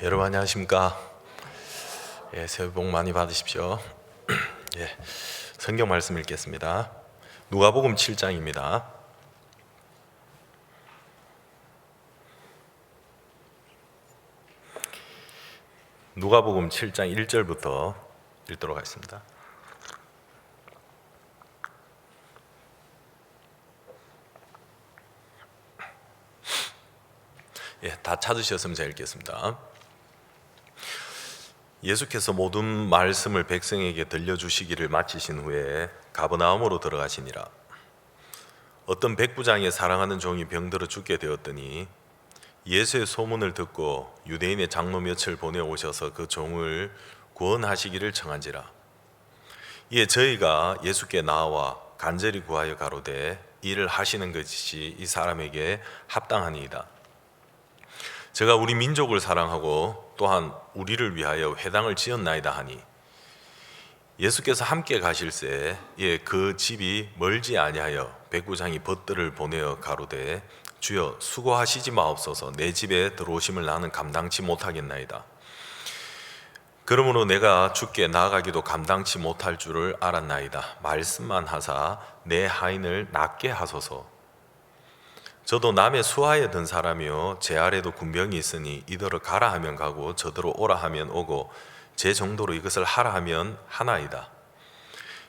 여러분 안녕하십니까? 새해 복 많이 받으십시오. 성경 말씀 읽겠습니다. 누가복음 7장입니다. 누가복음 7장 1절부터 읽도록 하겠습니다. 다 찾으셨으면 제가 읽겠습니다. 예수께서 모든 말씀을 백성에게 들려주시기를 마치신 후에 가버나움으로 들어가시니라. 어떤 백부장의 사랑하는 종이 병들어 죽게 되었더니 예수의 소문을 듣고 유대인의 장로 몇을 보내오셔서 그 종을 구원하시기를 청한지라. 이에 저희가 예수께 나와 간절히 구하여 가로되 이를 하시는 것이 이 사람에게 합당하니이다. 제가 우리 민족을 사랑하고 또한 우리를 위하여 회당을 지었나이다 하니 예수께서 함께 가실새 그 집이 멀지 아니하여 백부장이 벗들을 보내어 가로되 주여 수고하시지 마옵소서. 내 집에 들어오심을 나는 감당치 못하겠나이다. 그러므로 내가 주께 나아가기도 감당치 못할 줄을 알았나이다. 말씀만 하사 내 하인을 낫게 하소서. 저도 남의 수하에 든 사람이요 제 아래도 군병이 있으니 이더러 가라 하면 가고 저더러 오라 하면 오고 제 정도로 이것을 하라 하면 하나이다.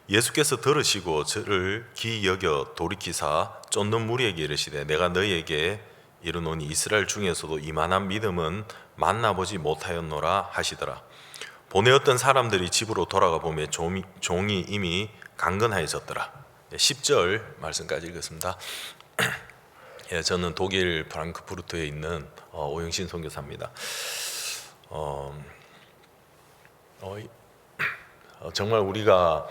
예수께서 들으시고 저를 기이 여겨 돌이키사 쫓는 무리에게 이르시되 내가 너희에게 이르노니 이스라엘 중에서도 이만한 믿음은 만나보지 못하였노라 하시더라. 보내었던 사람들이 집으로 돌아가 보매 종이 이미 강건하여졌더라. 10절 말씀까지 읽었습니다. 저는 독일 프랑크푸르트에 있는 오영신 선교사입니다. 정말 우리가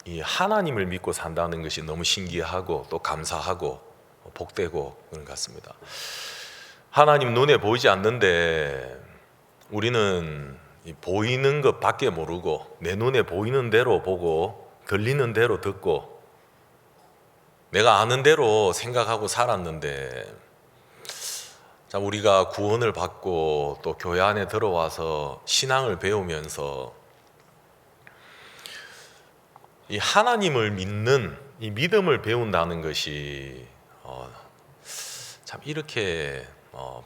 이 하나님을 믿고 산다는 것이 너무 신기하고 또 감사하고 복되고 그런 것 같습니다. 하나님 눈에 보이지 않는데 우리는 보이는 것밖에 모르고 내 눈에 보이는 대로 보고 들리는 대로 듣고 내가 아는 대로 생각하고 살았는데 우리가 구원을 받고 또 교회 안에 들어와서 신앙을 배우면서 이 하나님을 믿는 이 믿음을 배운다는 것이 참 이렇게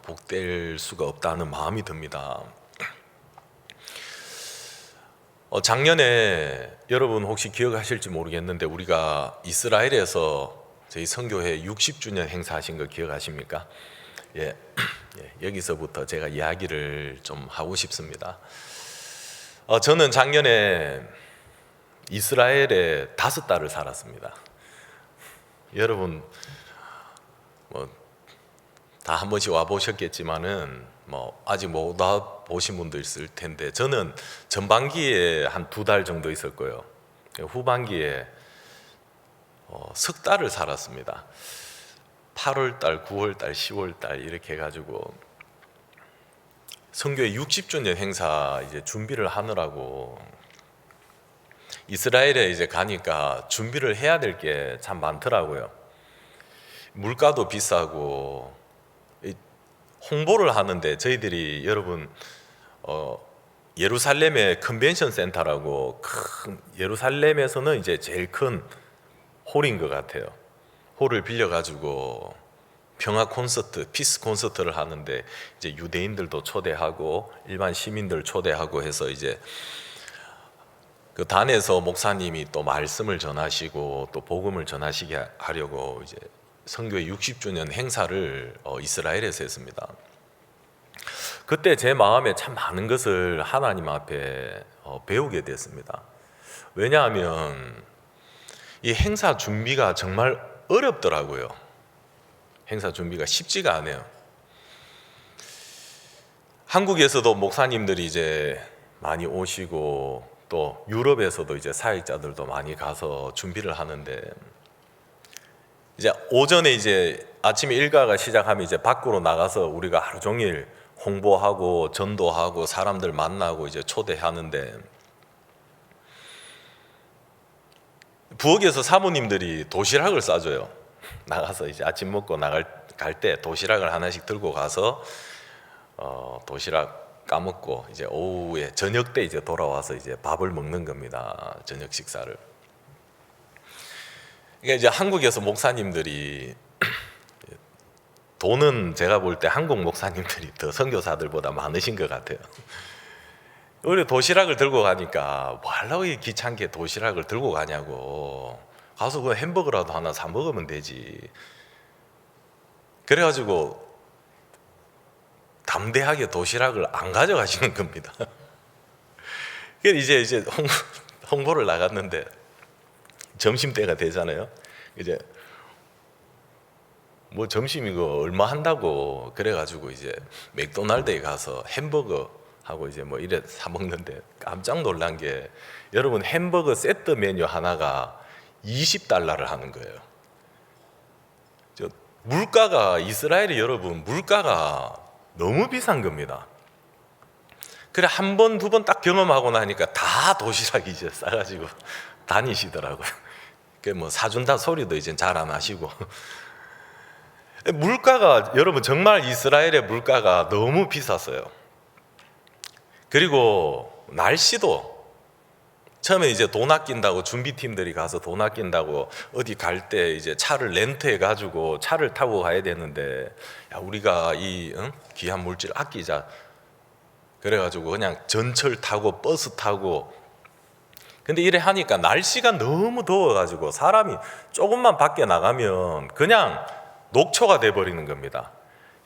복될 수가 없다는 마음이 듭니다. 작년에 여러분 혹시 기억하실지 모르겠는데 우리가 이스라엘에서 저희 선교회 60주년 행사하신 거 기억하십니까? 여기서부터 제가 이야기를 좀 하고 싶습니다. 저는 작년에 이스라엘에 5달을 살았습니다. 여러분 다 한 번씩 와 보셨겠지만은 아직 못 와 보신 분도 있을 텐데 저는 전반기에 한 2달 정도 있을 거예요. 후반기에 석 달을 살았습니다. 8월달, 9월달, 10월달 이렇게 해가지고 선교회 60주년 행사 이제 준비를 하느라고 이스라엘에 이제 가니까 준비를 해야 될 게 참 많더라고요. 물가도 비싸고 홍보를 하는데 저희들이 여러분 예루살렘의 컨벤션 센터라고 큰 예루살렘에서는 이제 제일 큰 홀인 것 같아요. 홀을 빌려가지고 평화 콘서트, 피스 콘서트를 하는데 이제 유대인들도 초대하고 일반 시민들 초대하고 해서 이제 그 단에서 목사님이 또 말씀을 전하시고 또 복음을 전하시게 하려고 이제 선교회 60주년 행사를 이스라엘에서 했습니다. 그때 제 마음에 참 많은 것을 하나님 앞에 배우게 됐습니다. 왜냐하면 이 행사 준비가 정말 어렵더라고요. 행사 준비가 쉽지가 않아요. 한국에서도 목사님들이 이제 많이 오시고 또 유럽에서도 이제 사역자들도 많이 가서 준비를 하는데 이제 오전에 이제 아침에 일과가 시작하면 이제 밖으로 나가서 우리가 하루 종일 홍보하고 전도하고 사람들 만나고 이제 초대하는데 부엌에서 사모님들이 도시락을 싸줘요. 나가서 이제 아침 먹고 갈 때 도시락을 하나씩 들고 가서 도시락 까먹고 이제 오후에 저녁 때 이제 돌아와서 이제 밥을 먹는 겁니다. 저녁 식사를. 그러니까 이제 한국에서 목사님들이 돈은 제가 볼 때 한국 목사님들이 더 선교사들보다 많으신 것 같아요. 우리 도시락을 들고 가니까 뭐 하려고 이 귀찮게 도시락을 들고 가냐고, 가서 그 햄버거라도 하나 사 먹으면 되지. 그래가지고 담대하게 도시락을 안 가져가시는 겁니다. 이제 홍보를 나갔는데 점심 때가 되잖아요. 이제 뭐 점심 이거 얼마 한다고 그래가지고 이제 맥도날드에 가서 햄버거 하고 이제 뭐 이래 사 먹는데 깜짝 놀란 게, 여러분 햄버거 세트 메뉴 하나가 $20를 하는 거예요. 물가가, 이스라엘이 여러분 물가가 너무 비싼 겁니다. 그래 한 번 두 번 딱 경험하고 나니까 다 도시락 이제 싸가지고 다니시더라고요. 그 뭐 사준다 소리도 이제 잘 안 하시고. 물가가 여러분 정말 이스라엘의 물가가 너무 비쌌어요. 그리고 날씨도 처음에 이제 돈 아낀다고 준비팀들이 가서 돈 아낀다고 어디 갈 때 이제 차를 렌트해 가지고 차를 타고 가야 되는데, 야 우리가 이 귀한 물질 아끼자 그래가지고 그냥 전철 타고 버스 타고. 근데 이래 하니까 날씨가 너무 더워가지고 사람이 조금만 밖에 나가면 그냥 녹초가 돼버리는 겁니다.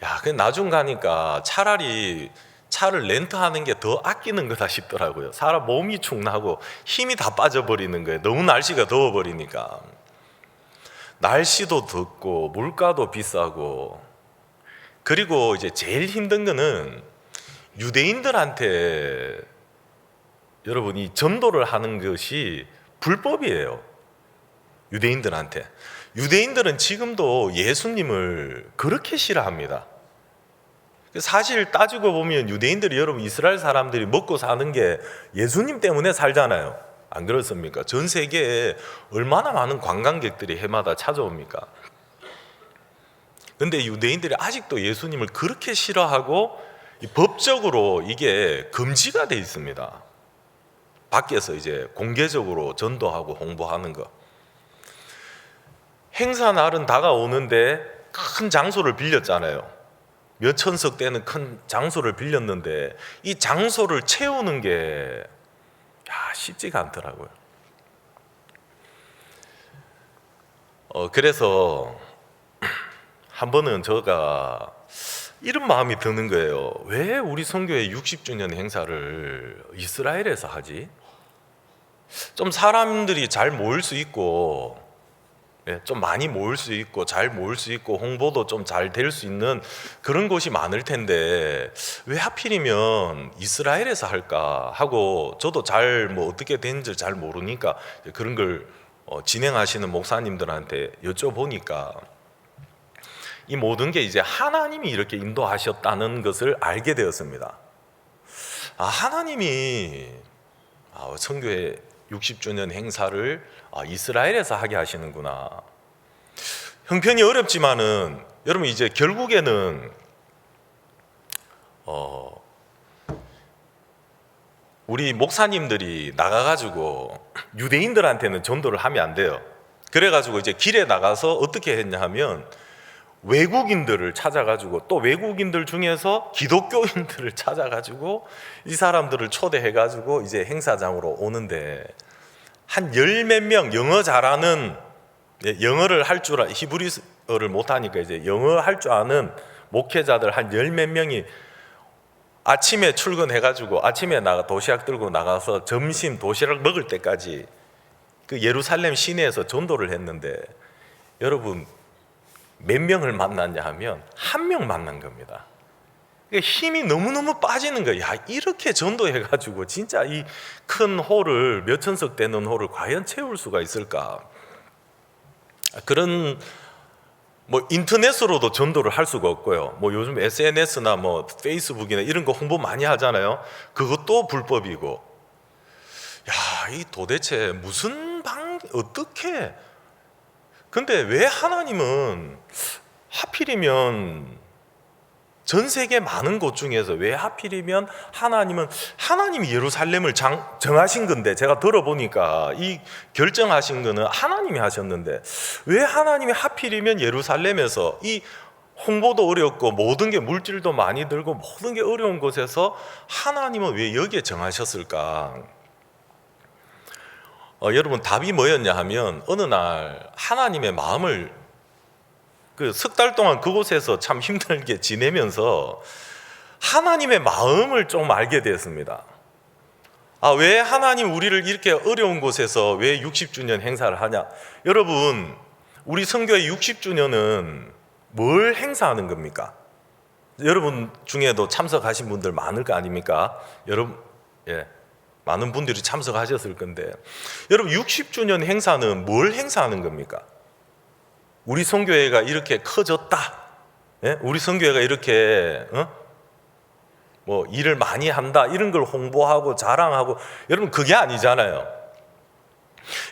야, 그 나중 가니까 차라리 차를 렌트하는 게 더 아끼는 거다 싶더라고요. 사람 몸이 축나고 힘이 다 빠져버리는 거예요. 너무 날씨가 더워버리니까. 날씨도 덥고 물가도 비싸고. 그리고 이제 제일 힘든 거는 유대인들한테 여러분 이 전도를 하는 것이 불법이에요. 유대인들은 지금도 예수님을 그렇게 싫어합니다. 사실 따지고 보면 유대인들이, 여러분 이스라엘 사람들이 먹고 사는 게 예수님 때문에 살잖아요. 안 그렇습니까? 전 세계에 얼마나 많은 관광객들이 해마다 찾아옵니까? 근데 유대인들이 아직도 예수님을 그렇게 싫어하고 법적으로 이게 금지가 돼 있습니다. 밖에서 이제 공개적으로 전도하고 홍보하는 거. 행사 날은 다가오는데 큰 장소를 빌렸잖아요. 몇 천석 되는 큰 장소를 빌렸는데 이 장소를 채우는 게 쉽지가 않더라고요. 그래서 한 번은 제가 이런 마음이 드는 거예요. 왜 우리 선교회 60주년 행사를 이스라엘에서 하지? 좀 사람들이 잘 모일 수 있고, 좀 많이 모일 수 있고 잘 모일 수 있고 홍보도 좀 잘 될 수 있는 그런 곳이 많을 텐데 왜 하필이면 이스라엘에서 할까 하고, 저도 잘 뭐 어떻게 되는지 잘 모르니까 그런 걸 진행하시는 목사님들한테 여쭤보니까 이 모든 게 이제 하나님이 이렇게 인도하셨다는 것을 알게 되었습니다. 하나님이 선교회 60주년 행사를 이스라엘에서 하게 하시는구나. 형편이 어렵지만은 여러분 이제 결국에는 우리 목사님들이 나가가지고 유대인들한테는 전도를 하면 안 돼요. 그래가지고 이제 길에 나가서 어떻게 했냐 하면 외국인들을 찾아가지고, 또 외국인들 중에서 기독교인들을 찾아가지고 이 사람들을 초대해가지고 이제 행사장으로 오는데, 한 열 몇 명 영어 잘하는, 영어를 할 줄, 히브리어를 못하니까 이제 영어 할 줄 아는 목회자들 한 열 몇 명이 아침에 출근해가지고 아침에 도시락 들고 나가서 점심 도시락 먹을 때까지 그 예루살렘 시내에서 전도를 했는데, 여러분 몇 명을 만났냐 하면 한 명 만난 겁니다. 힘이 너무너무 빠지는 거예요. 이렇게 전도해가지고 진짜 이 큰 홀을, 몇 천석 되는 홀을 과연 채울 수가 있을까? 그런 뭐 인터넷으로도 전도를 할 수가 없고요. 뭐 요즘 SNS나 뭐 페이스북이나 이런 거 홍보 많이 하잖아요. 그것도 불법이고. 이 도대체 무슨 어떻게? 근데 왜 하나님은 하필이면 전 세계 많은 곳 중에서 왜 하필이면 하나님이 예루살렘을 정하신 건데, 제가 들어보니까 이 결정하신 거는 하나님이 하셨는데 왜 하나님이 하필이면 예루살렘에서 이 홍보도 어렵고 모든 게 물질도 많이 들고 모든 게 어려운 곳에서 하나님은 왜 여기에 정하셨을까? 여러분, 답이 뭐였냐 하면 어느 날 하나님의 마음을 석 달 동안 그곳에서 참 힘들게 지내면서 하나님의 마음을 좀 알게 되었습니다. 왜 하나님 우리를 이렇게 어려운 곳에서 왜 60주년 행사를 하냐? 여러분, 우리 선교회 60주년은 뭘 행사하는 겁니까? 여러분 중에도 참석하신 분들 많을 거 아닙니까? 여러분, 많은 분들이 참석하셨을 건데, 여러분 60주년 행사는 뭘 행사하는 겁니까? 우리 선교회가 이렇게 커졌다, 우리 선교회가 이렇게 일을 많이 한다, 이런 걸 홍보하고 자랑하고, 여러분 그게 아니잖아요.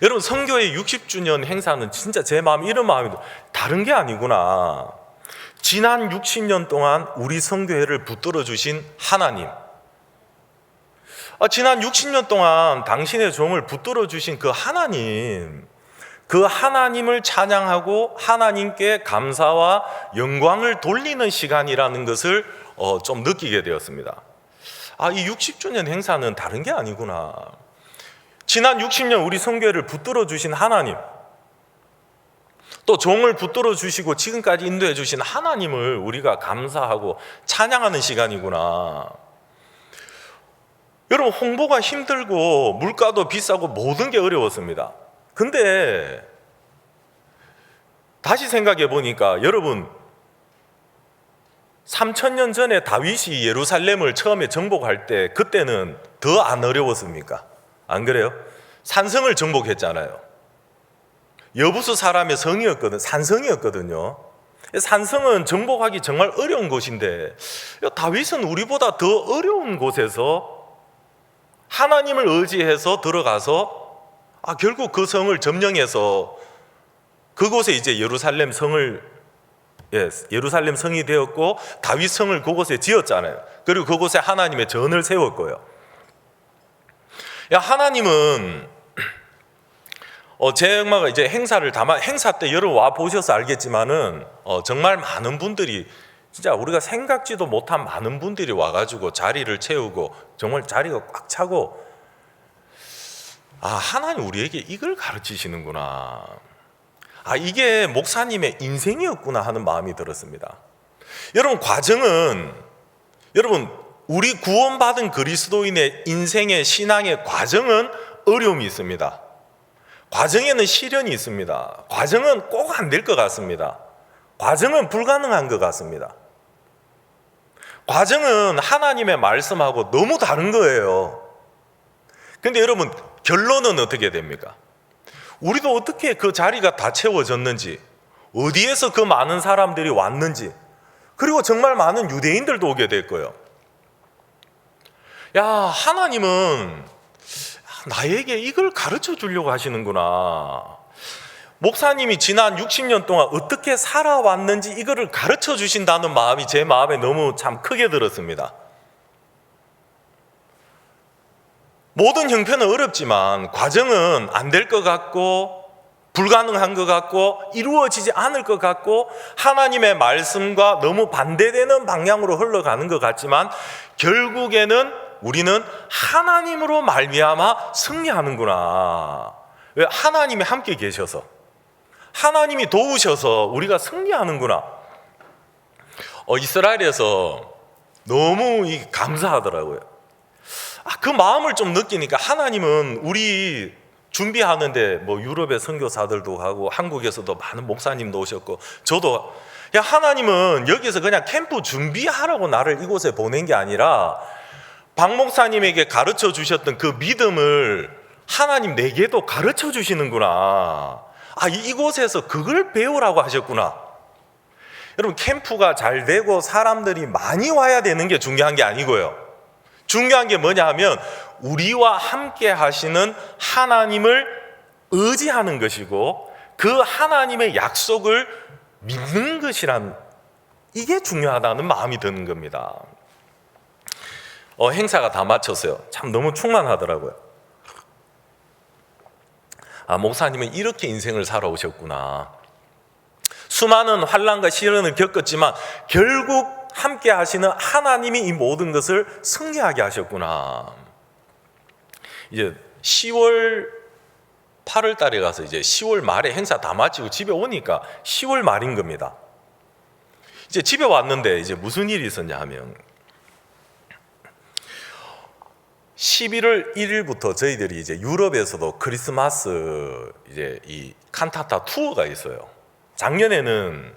여러분, 선교회 60주년 행사는 진짜 제 마음, 이런 마음이 다른 게 아니구나. 지난 60년 동안 우리 선교회를 붙들어 주신 하나님, 지난 60년 동안 당신의 종을 붙들어 주신 그 하나님, 그 하나님을 찬양하고 하나님께 감사와 영광을 돌리는 시간이라는 것을 좀 느끼게 되었습니다. 이 60주년 행사는 다른 게 아니구나. 지난 60년 우리 선교회를 붙들어 주신 하나님, 또 종을 붙들어 주시고 지금까지 인도해 주신 하나님을 우리가 감사하고 찬양하는 시간이구나. 여러분, 홍보가 힘들고 물가도 비싸고 모든 게 어려웠습니다. 근데 다시 생각해 보니까, 여러분 3000년 전에 다윗이 예루살렘을 처음에 정복할 때 그때는 더 안 어려웠습니까? 안 그래요? 산성을 정복했잖아요. 여부수 사람의 성이었거든, 산성이었거든요. 산성은 정복하기 정말 어려운 곳인데, 다윗은 우리보다 더 어려운 곳에서 하나님을 의지해서 들어가서 결국 그 성을 점령해서 그곳에 이제 예루살렘 성이 되었고, 다윗 성을 그곳에 지었잖아요. 그리고 그곳에 하나님의 전을 세웠고요. 하나님은 제 엄마가 이제 행사 때 여러분 와 보셔서 알겠지만은 정말 많은 분들이, 진짜 우리가 생각지도 못한 많은 분들이 와가지고 자리를 채우고 정말 자리가 꽉 차고, 하나님 우리에게 이걸 가르치시는구나, 이게 목사님의 인생이었구나 하는 마음이 들었습니다. 여러분, 우리 구원받은 그리스도인의 인생의 신앙의 과정은 어려움이 있습니다. 과정에는 시련이 있습니다. 과정은 꼭 안 될 것 같습니다. 과정은 불가능한 것 같습니다. 과정은 하나님의 말씀하고 너무 다른 거예요. 근데 여러분, 결론은 어떻게 됩니까? 우리도 어떻게 그 자리가 다 채워졌는지, 어디에서 그 많은 사람들이 왔는지, 그리고 정말 많은 유대인들도 오게 될 거예요. 하나님은 나에게 이걸 가르쳐 주려고 하시는구나. 목사님이 지난 60년 동안 어떻게 살아왔는지 이거를 가르쳐 주신다는 마음이 제 마음에 너무 참 크게 들었습니다. 모든 형편은 어렵지만 과정은 안 될 것 같고 불가능한 것 같고 이루어지지 않을 것 같고 하나님의 말씀과 너무 반대되는 방향으로 흘러가는 것 같지만, 결국에는 우리는 하나님으로 말미암아 승리하는구나. 왜? 하나님이 함께 계셔서, 하나님이 도우셔서 우리가 승리하는구나. 이스라엘에서 너무 감사하더라고요. 그 마음을 좀 느끼니까, 하나님은 우리 준비하는데 유럽의 선교사들도 가고 한국에서도 많은 목사님도 오셨고, 저도 하나님은 여기서 그냥 캠프 준비하라고 나를 이곳에 보낸 게 아니라 박 목사님에게 가르쳐 주셨던 그 믿음을 하나님 내게도 가르쳐 주시는구나. 이곳에서 그걸 배우라고 하셨구나. 여러분, 캠프가 잘 되고 사람들이 많이 와야 되는 게 중요한 게 아니고요. 중요한 게 뭐냐 하면 우리와 함께 하시는 하나님을 의지하는 것이고, 그 하나님의 약속을 믿는 것이란 이게 중요하다는 마음이 드는 겁니다. 행사가 다 마쳤어요. 참 너무 충만하더라고요. 목사님은 이렇게 인생을 살아오셨구나. 수많은 환난과 시련을 겪었지만 결국 함께 하시는 하나님이 이 모든 것을 승리하게 하셨구나. 이제 10월 8월 달에 가서 이제 10월 말에 행사 다 마치고 집에 오니까 10월 말인 겁니다. 이제 집에 왔는데 이제 무슨 일이 있었냐 하면 11월 1일부터 저희들이 이제 유럽에서도 크리스마스 이제 이 칸타타 투어가 있어요. 작년에는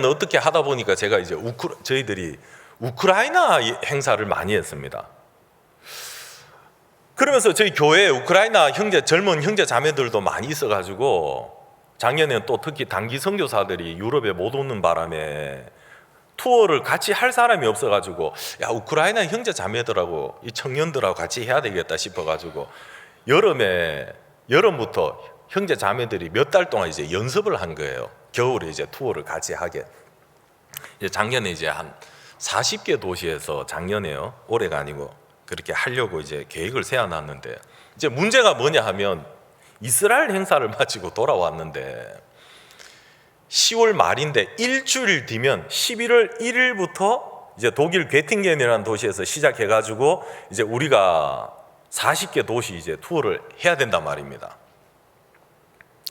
어떻게 하다 보니까 제가 이제 저희들이 우크라이나 행사를 많이 했습니다. 그러면서 저희 교회에 우크라이나 젊은 형제 자매들도 많이 있어가지고 작년에는 또 특히 단기 선교사들이 유럽에 못 오는 바람에 투어를 같이 할 사람이 없어가지고 야 우크라이나 형제 자매들하고 이 청년들하고 같이 해야 되겠다 싶어가지고 여름부터 형제 자매들이 몇 달 동안 이제 연습을 한 거예요. 겨울에 이제 투어를 같이 하게. 이제 작년에 이제 한 40개 도시에서 작년에요. 올해가 아니고 그렇게 하려고 이제 계획을 세워놨는데 이제 문제가 뭐냐 하면 이스라엘 행사를 마치고 돌아왔는데 10월 말인데 일주일 뒤면 11월 1일부터 이제 독일 괴팅겐이라는 도시에서 시작해가지고 이제 우리가 40개 도시 이제 투어를 해야 된단 말입니다.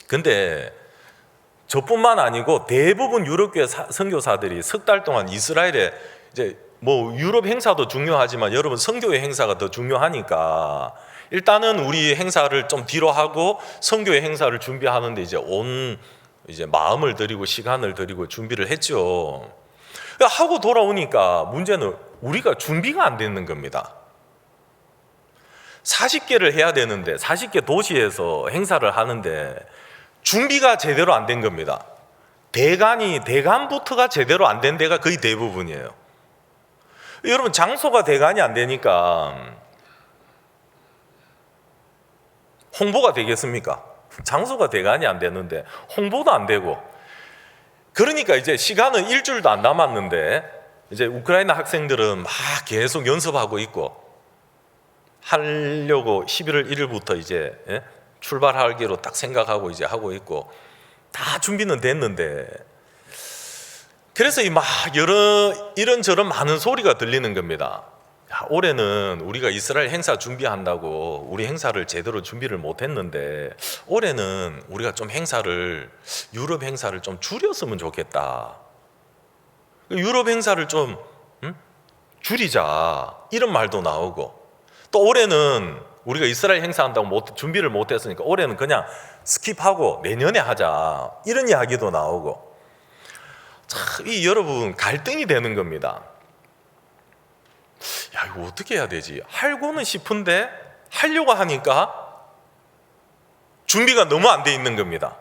근데 저뿐만 아니고 대부분 유럽교회 선교사들이 석 달 동안 이스라엘에 이제 뭐 유럽 행사도 중요하지만 여러분 선교회 행사가 더 중요하니까 일단은 우리 행사를 좀 뒤로 하고 선교회 행사를 준비하는데 이제 마음을 들이고 시간을 들이고 준비를 했죠. 하고 돌아오니까 문제는 우리가 준비가 안 되는 겁니다. 40개를 해야 되는데 40개 도시에서 행사를 하는데 준비가 제대로 안 된 겁니다. 대관부터가 제대로 안 된 데가 거의 대부분이에요. 여러분 장소가 대관이 안 되니까 홍보가 되겠습니까? 장소가 대관이 안 되는데 홍보도 안 되고 그러니까 이제 시간은 일주일도 안 남았는데 이제 우크라이나 학생들은 막 계속 연습하고 있고 하려고 11월 1일부터 이제 출발하기로 딱 생각하고 이제 하고 있고 다 준비는 됐는데 그래서 막 이런저런 많은 소리가 들리는 겁니다. 야, 올해는 우리가 이스라엘 행사 준비한다고 우리 행사를 제대로 준비를 못했는데 올해는 우리가 좀 유럽 행사를 좀 줄였으면 좋겠다. 유럽 행사를 좀 줄이자 이런 말도 나오고 또 올해는 우리가 이스라엘 행사한다고 준비를 못했으니까 올해는 그냥 스킵하고 내년에 하자 이런 이야기도 나오고 참 여러분 갈등이 되는 겁니다. 야 이거 어떻게 해야 되지? 하고는 싶은데 하려고 하니까 준비가 너무 안 돼 있는 겁니다.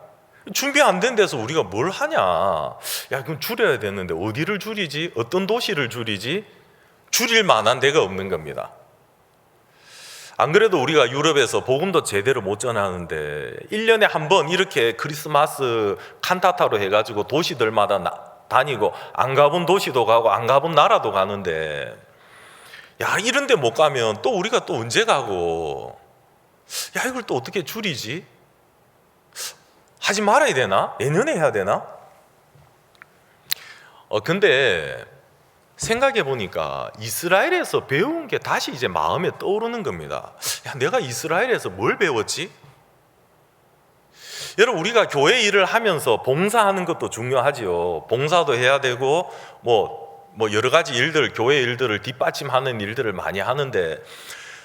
준비 안 된 데서 우리가 뭘 하냐? 야 그럼 줄여야 되는데 어디를 줄이지? 어떤 도시를 줄이지? 줄일 만한 데가 없는 겁니다. 안 그래도 우리가 유럽에서 복음도 제대로 못 전하는데 1년에 한 번 이렇게 크리스마스 칸타타로 해가지고 도시들마다 다니고 안 가본 도시도 가고 안 가본 나라도 가는데 야 이런 데 못 가면 또 우리가 또 언제 가고 야 이걸 또 어떻게 줄이지? 하지 말아야 되나? 내년에 해야 되나? 근데 생각해 보니까 이스라엘에서 배운 게 다시 이제 마음에 떠오르는 겁니다. 야, 내가 이스라엘에서 뭘 배웠지? 여러분 우리가 교회 일을 하면서 봉사하는 것도 중요하지요. 봉사도 해야 되고 뭐 여러 가지 일들, 교회 일들을 뒷받침하는 일들을 많이 하는데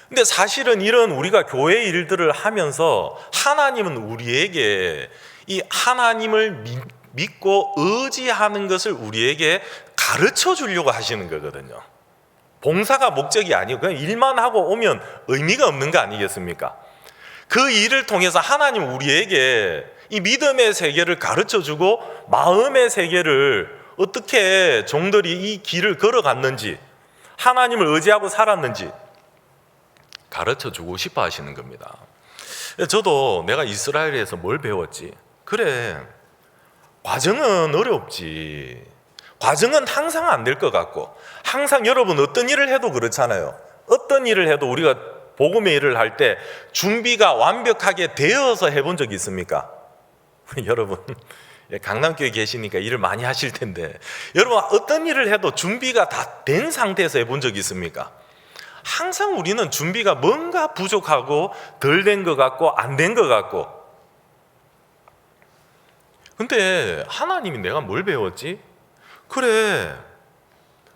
근데 사실은 이런 우리가 교회 일들을 하면서 하나님은 우리에게 이 하나님을 믿고 의지하는 것을 우리에게 가르쳐 주려고 하시는 거거든요. 봉사가 목적이 아니고 그냥 일만 하고 오면 의미가 없는 거 아니겠습니까? 그 일을 통해서 하나님 우리에게 이 믿음의 세계를 가르쳐 주고 마음의 세계를 어떻게 종들이 이 길을 걸어갔는지 하나님을 의지하고 살았는지 가르쳐 주고 싶어 하시는 겁니다. 저도 내가 이스라엘에서 뭘 배웠지? 그래 과정은 어렵지. 과정은 항상 안 될 것 같고, 항상 여러분 어떤 일을 해도 그렇잖아요. 어떤 일을 해도 우리가 복음의 일을 할 때 준비가 완벽하게 되어서 해본 적이 있습니까? 여러분 강남교회 계시니까 일을 많이 하실 텐데, 여러분 어떤 일을 해도 준비가 다 된 상태에서 해본 적이 있습니까? 항상 우리는 준비가 뭔가 부족하고 덜 된 것 같고 안 된 것 같고. 근데 하나님이 내가 뭘 배웠지? 그래,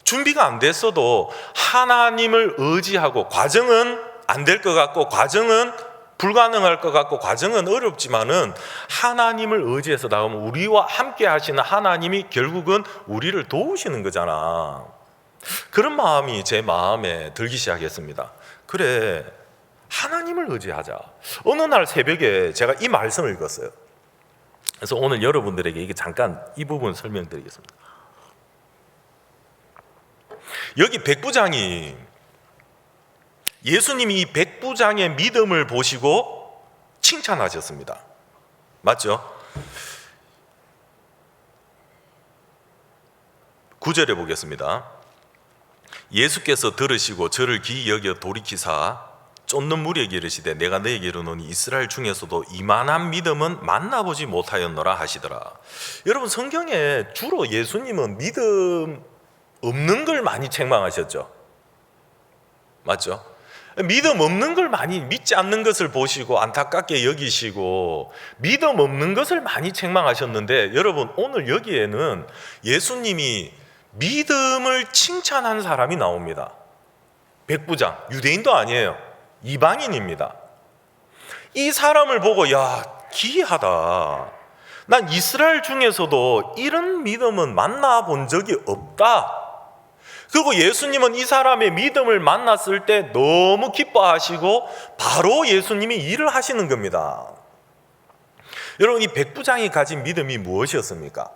준비가 안 됐어도 하나님을 의지하고, 과정은 안 될 것 같고 과정은 불가능할 것 같고 과정은 어렵지만은 하나님을 의지해서 나오면 우리와 함께 하시는 하나님이 결국은 우리를 도우시는 거잖아. 그런 마음이 제 마음에 들기 시작했습니다. 그래, 하나님을 의지하자. 어느 날 새벽에 제가 이 말씀을 읽었어요. 그래서 오늘 여러분들에게 이게 잠깐 이 부분 설명드리겠습니다. 여기 백부장이, 예수님이 이 백부장의 믿음을 보시고 칭찬하셨습니다. 맞죠? 9절에 보겠습니다. 예수께서 들으시고 저를 기이 여겨 돌이키사 쫓는 무리에게 이르시되 내가 너에게 이르노니 이스라엘 중에서도 이만한 믿음은 만나보지 못하였노라 하시더라. 여러분, 성경에 주로 예수님은 믿음 없는 걸 많이 책망하셨죠. 맞죠? 믿음 없는 걸 많이, 믿지 않는 것을 보시고 안타깝게 여기시고 믿음 없는 것을 많이 책망하셨는데, 여러분 오늘 여기에는 예수님이 믿음을 칭찬한 사람이 나옵니다. 백부장, 유대인도 아니에요. 이방인입니다. 이 사람을 보고 야, 기이하다. 난 이스라엘 중에서도 이런 믿음은 만나본 적이 없다. 그리고 예수님은 이 사람의 믿음을 만났을 때 너무 기뻐하시고 바로 예수님이 일을 하시는 겁니다. 여러분, 이 백부장이 가진 믿음이 무엇이었습니까?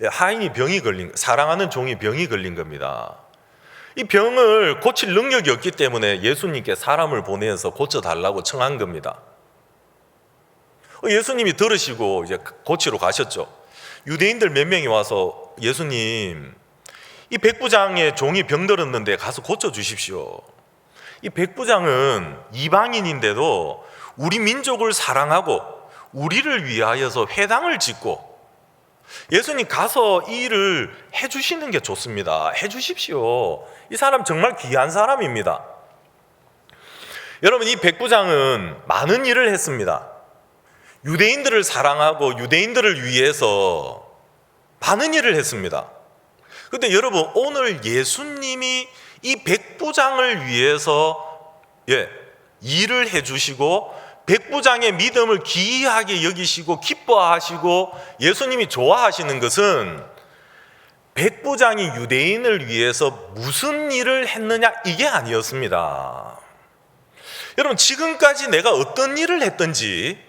하인이 병이 걸린, 사랑하는 종이 병이 걸린 겁니다. 이 병을 고칠 능력이 없기 때문에 예수님께 사람을 보내서 고쳐달라고 청한 겁니다. 예수님이 들으시고 이제 고치러 가셨죠. 유대인들 몇 명이 와서 예수님, 이 백부장의 종이 병들었는데 가서 고쳐주십시오. 이 백부장은 이방인인데도 우리 민족을 사랑하고 우리를 위하여서 회당을 짓고, 예수님 가서 이 일을 해주시는 게 좋습니다. 해주십시오. 이 사람 정말 귀한 사람입니다. 여러분, 이 백부장은 많은 일을 했습니다. 유대인들을 사랑하고 유대인들을 위해서 많은 일을 했습니다. 그런데 여러분, 오늘 예수님이 이 백부장을 위해서 일을 해주시고 백부장의 믿음을 기이하게 여기시고 기뻐하시고 예수님이 좋아하시는 것은 백부장이 유대인을 위해서 무슨 일을 했느냐, 이게 아니었습니다. 여러분, 지금까지 내가 어떤 일을 했든지,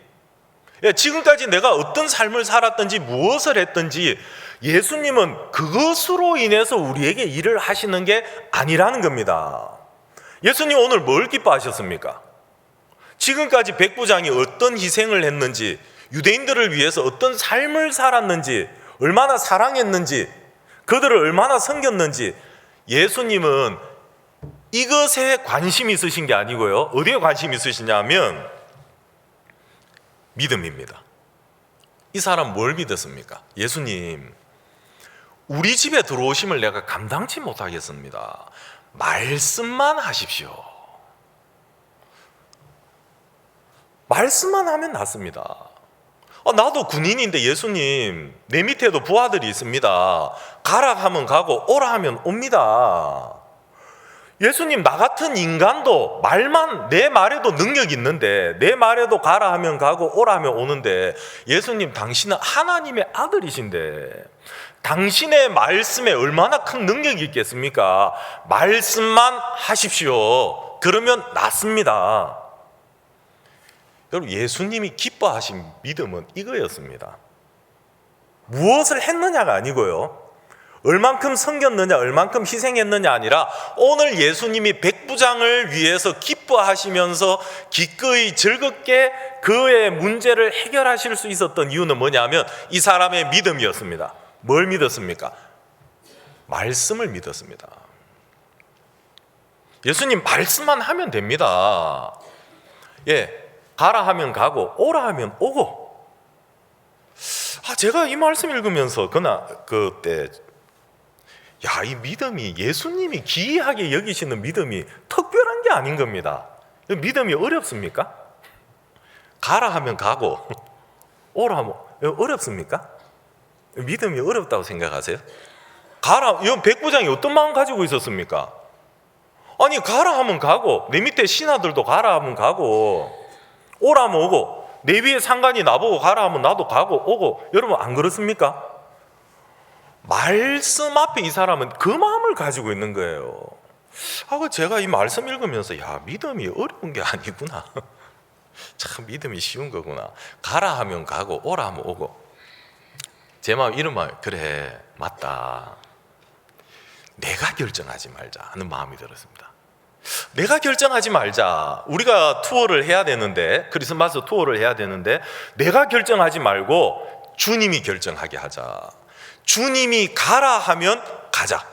지금까지 내가 어떤 삶을 살았든지 무엇을 했든지 예수님은 그것으로 인해서 우리에게 일을 하시는 게 아니라는 겁니다. 예수님 오늘 뭘 기뻐하셨습니까? 지금까지 백부장이 어떤 희생을 했는지, 유대인들을 위해서 어떤 삶을 살았는지, 얼마나 사랑했는지, 그들을 얼마나 섬겼는지, 예수님은 이것에 관심이 있으신 게 아니고요, 어디에 관심이 있으시냐면 믿음입니다. 이 사람 뭘 믿었습니까? 예수님, 우리 집에 들어오심을 내가 감당치 못하겠습니다. 말씀만 하십시오. 말씀만 하면 낫습니다. 나도 군인인데 예수님, 내 밑에도 부하들이 있습니다. 가라 하면 가고 오라 하면 옵니다. 예수님, 나 같은 인간도 말만, 내 말에도 능력이 있는데, 내 말에도 가라 하면 가고 오라 하면 오는데, 예수님, 당신은 하나님의 아들이신데 당신의 말씀에 얼마나 큰 능력이 있겠습니까? 말씀만 하십시오. 그러면 낫습니다. 여러분, 예수님이 기뻐하신 믿음은 이거였습니다. 무엇을 했느냐가 아니고요, 얼만큼 섬겼느냐, 얼만큼 희생했느냐 아니라, 오늘 예수님이 백부장을 위해서 기뻐하시면서 기꺼이 즐겁게 그의 문제를 해결하실 수 있었던 이유는 뭐냐면 이 사람의 믿음이었습니다. 뭘 믿었습니까? 말씀을 믿었습니다. 예수님 말씀만 하면 됩니다. 예, 가라 하면 가고 오라 하면 오고. 제가 이 말씀 읽으면서 그때 이 믿음이, 예수님이 기이하게 여기시는 믿음이 특별한 게 아닌 겁니다. 믿음이 어렵습니까? 가라 하면 가고 오라 하면 어렵습니까? 믿음이 어렵다고 생각하세요? 가라, 이 백부장이 어떤 마음 가지고 있었습니까? 아니, 가라 하면 가고, 내 밑에 신하들도 가라 하면 가고, 오라 하면 오고, 내 위에 상관이 나보고 가라 하면 나도 가고 오고. 여러분 안 그렇습니까? 말씀 앞에 이 사람은 그 마음을 가지고 있는 거예요. 제가 이 말씀 읽으면서 믿음이 어려운 게 아니구나. 참 믿음이 쉬운 거구나. 가라 하면 가고 오라 하면 오고. 제 마음 이런 마음, 그래 맞다. 내가 결정하지 말자 하는 마음이 들었습니다. 내가 결정하지 말자. 우리가 투어를 해야 되는데, 크리스마스 투어를 해야 되는데 내가 결정하지 말고 주님이 결정하게 하자. 주님이 가라 하면 가자.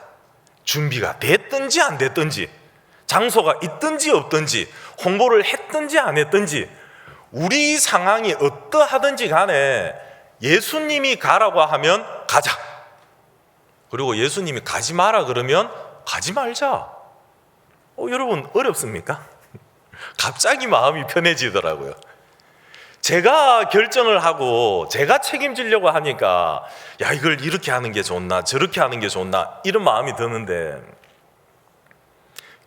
준비가 됐든지 안 됐든지, 장소가 있든지 없든지, 홍보를 했든지 안 했든지, 우리 상황이 어떠하든지 간에 예수님이 가라고 하면 가자. 그리고 예수님이 가지 마라 그러면 가지 말자. 여러분 어렵습니까? 갑자기 마음이 편해지더라고요. 제가 결정을 하고 제가 책임지려고 하니까 이걸 이렇게 하는 게 좋나 저렇게 하는 게 좋나 이런 마음이 드는데,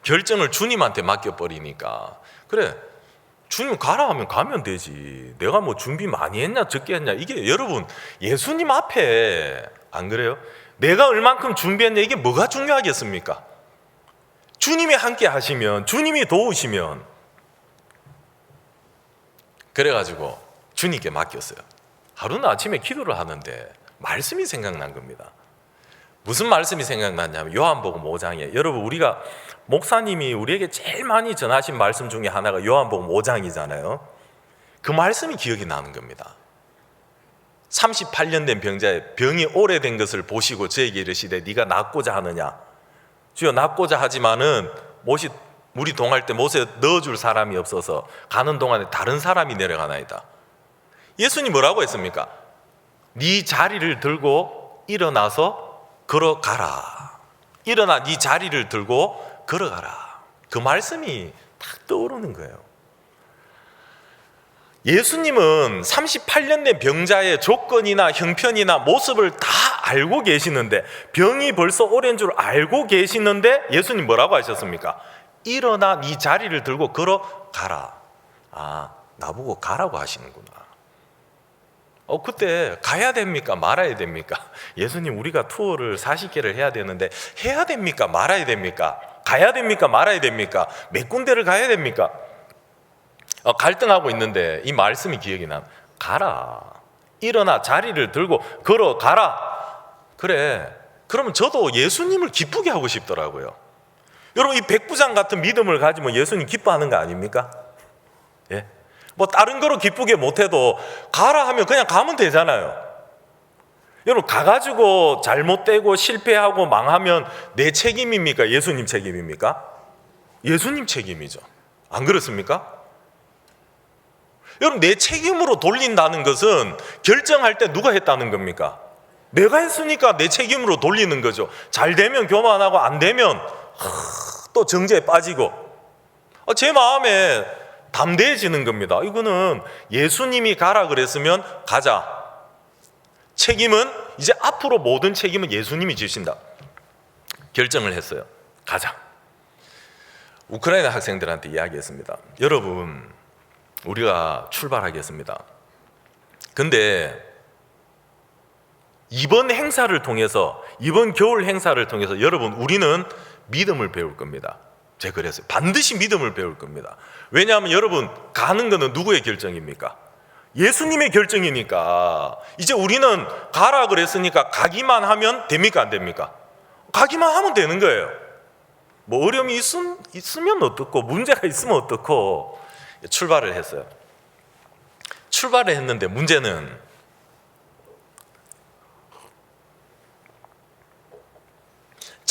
결정을 주님한테 맡겨버리니까, 그래 주님 가라 하면 가면 되지, 내가 뭐 준비 많이 했냐 적게 했냐, 이게 여러분 예수님 앞에 안 그래요? 내가 얼만큼 준비했냐, 이게 뭐가 중요하겠습니까? 주님이 함께 하시면, 주님이 도우시면. 그래가지고 주님께 맡겼어요. 하루는 아침에 기도를 하는데 말씀이 생각난 겁니다. 무슨 말씀이 생각났냐면 요한복음 5장에, 여러분 우리가 목사님이 우리에게 제일 많이 전하신 말씀 중에 하나가 요한복음 5장이잖아요. 그 말씀이 기억이 나는 겁니다. 38년 된 병자의 병이 오래된 것을 보시고 저에게 이르시되 네가 낫고자 하느냐. 주여 낫고자 하지만은 물이 동할 때 못에 넣어줄 사람이 없어서 가는 동안에 다른 사람이 내려가나이다. 예수님 뭐라고 했습니까? 네 자리를 들고 일어나서 걸어가라. 일어나 네 자리를 들고 걸어가라. 그 말씀이 딱 떠오르는 거예요. 예수님은 38년 된 병자의 조건이나 형편이나 모습을 다 알고 계시는데, 병이 벌써 오랜 줄 알고 계시는데 예수님 뭐라고 하셨습니까? 일어나 네 자리를 들고 걸어가라. 나보고 가라고 하시는구나. 그때 가야 됩니까? 말아야 됩니까? 예수님 우리가 투어를 40개를 해야 되는데 해야 됩니까? 말아야 됩니까? 가야 됩니까? 말아야 됩니까? 몇 군데를 가야 됩니까? 갈등하고 있는데 이 말씀이 기억이 나. 가라. 일어나 자리를 들고 걸어가라. 그래. 그러면 저도 예수님을 기쁘게 하고 싶더라고요. 여러분 이 백부장 같은 믿음을 가지면 예수님 기뻐하는 거 아닙니까? 예? 뭐 다른 거로 기쁘게 못해도 가라 하면 그냥 가면 되잖아요. 여러분 가가지고 잘못되고 실패하고 망하면 내 책임입니까? 예수님 책임입니까? 예수님 책임이죠. 안 그렇습니까? 여러분 내 책임으로 돌린다는 것은 결정할 때 누가 했다는 겁니까? 내가 했으니까 내 책임으로 돌리는 거죠. 잘 되면 교만하고 안 되면 또 정죄에 빠지고, 제 마음에 담대해지는 겁니다. 이거는 예수님이 가라 그랬으면 가자. 책임은 이제 앞으로 모든 책임은 예수님이 지신다. 결정을 했어요. 가자. 우크라이나 학생들한테 이야기했습니다. 여러분 우리가 출발하겠습니다. 근데 이번 행사를 통해서, 이번 겨울 행사를 통해서 여러분 우리는 믿음을 배울 겁니다. 제가 그랬어요. 반드시 믿음을 배울 겁니다. 왜냐하면 여러분 가는 거는 누구의 결정입니까? 예수님의 결정이니까. 이제 우리는 가라 그랬으니까 가기만 하면 됩니까? 안 됩니까? 가기만 하면 되는 거예요. 뭐 어려움이 있으면 어떻고 문제가 있으면 어떻고. 출발을 했어요. 출발을 했는데 문제는